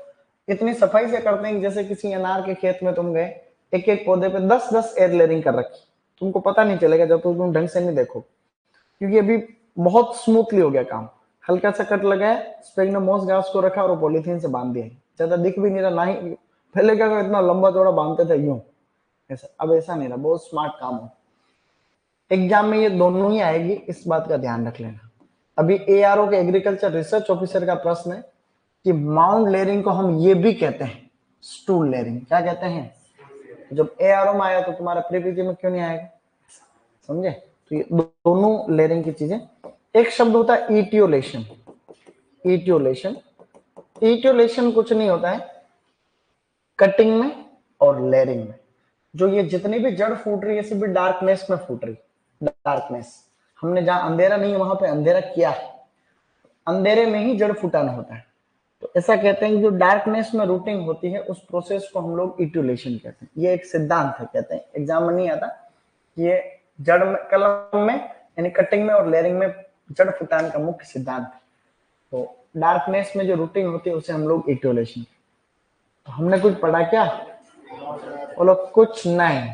इतनी सफाई से करते हैं जैसे किसी अनार के खेत में तुम गए, एक एक पौधे पे 10-10 एयर लेयरिंग कर रखी, तुमको पता नहीं चलेगा जब तुम ढंग से नहीं देखो, क्योंकि अभी बहुत स्मूथली हो गया काम। हल्का सा कट लगाया, स्पेगनम मॉस ग्रास को रखा और पॉलीथीन से बांध दिया, ज्यादा दिख भी नहीं रहा, ना ही पहले क्या इतना लंबा चौड़ा बांधते थे यूं ऐसा, अब ऐसा नहीं रहा, बहुत स्मार्ट काम हो। एग्जाम में ये दोनों ही आएगी, इस बात का ध्यान रख लेना। अभी एआरओ के एग्रीकल्चर रिसर्च ऑफिसर का प्रश्न है कि माउंट लेयरिंग को हम ये भी कहते हैं स्टूल लेयरिंग। क्या कहते हैं? जब एआरओ में आया तो तुम्हारा प्रीपीजी में क्यों नहीं आएगा? समझे? तो ये दोनों लेयरिंग की चीजें। एक शब्द होता है इटियोलेशन। इटियोलेशन, इटियोलेशन कुछ नहीं होता है, कटिंग में और लेयरिंग में जो ये जितनी भी जड़ फूट रही है सिर्फ डार्कनेस में फूट रही, डार्कनेस। हमने जहां अंधेरा नहीं है वहां पे अंधेरा किया है, अंधेरे में ही जड़ फुटाना होता है। तो ऐसा कहते हैं कि जो डार्कनेस में रूटिंग होती है उस प्रोसेस को हम लोग इट्यूलेशन कहते हैं। ये एक सिद्धांत है, कहते हैं एग्जाम में नहीं आता, ये जड़ में, कलम में यानी कटिंग में और लेयरिंग में जड़ फुटान का मुख्य सिद्धांत है। तो डार्कनेस में जो रूटिंग होती है उसे हम लोग इट्यूलेशन। तो हमने कुछ पढ़ा क्या? बोलो कुछ नहीं,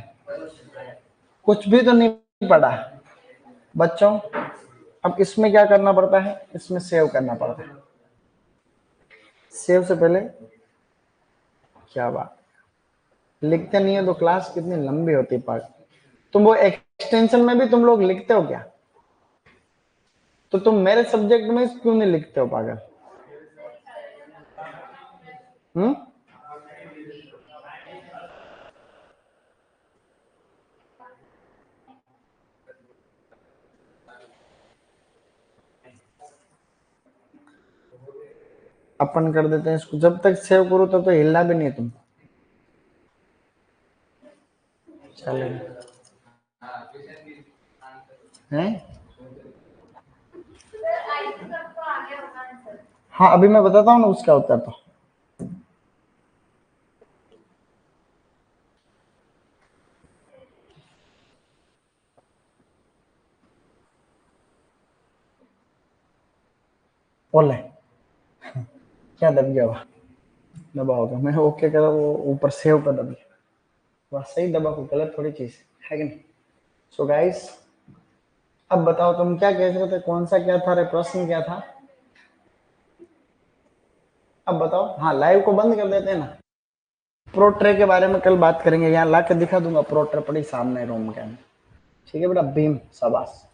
कुछ भी तो नहीं पढ़ा बच्चों। अब इसमें क्या करना पड़ता है? इसमें सेव करना पड़ता है। सेव से पहले क्या बात, लिखते नहीं है तो क्लास कितनी लंबी होती है पार्ट। तुम वो एक्सटेंशन में भी तुम लोग लिखते हो क्या? तो तुम मेरे सब्जेक्ट में क्यों नहीं लिखते हो पागल? हम्म? अपन कर देते हैं इसको, जब तक सेव करो तब तो हिलना भी नहीं है तुम। चलेगा हैं? हाँ अभी मैं बताता हूँ ना उसका उत्तर। तो खोले क्या दब गया? वह दबा होगा, मैं ओके करा, वो ऊपर सेव का दब गया। वह सही दबा को गलत थोड़ी चीज है कि नहीं? सो गाइस, अब बताओ तुम क्या कह रहे थे, कौन सा क्या था रे, प्रश्न क्या था? अब बताओ। हाँ, लाइव को बंद कर देते हैं ना। प्रोट्रे के बारे में कल बात करेंगे, यहाँ ला के दिखा दूंगा प्रोट्रे पड़ी सामने रूम के अंदर। ठीक है बेटा, बीम शाबाश।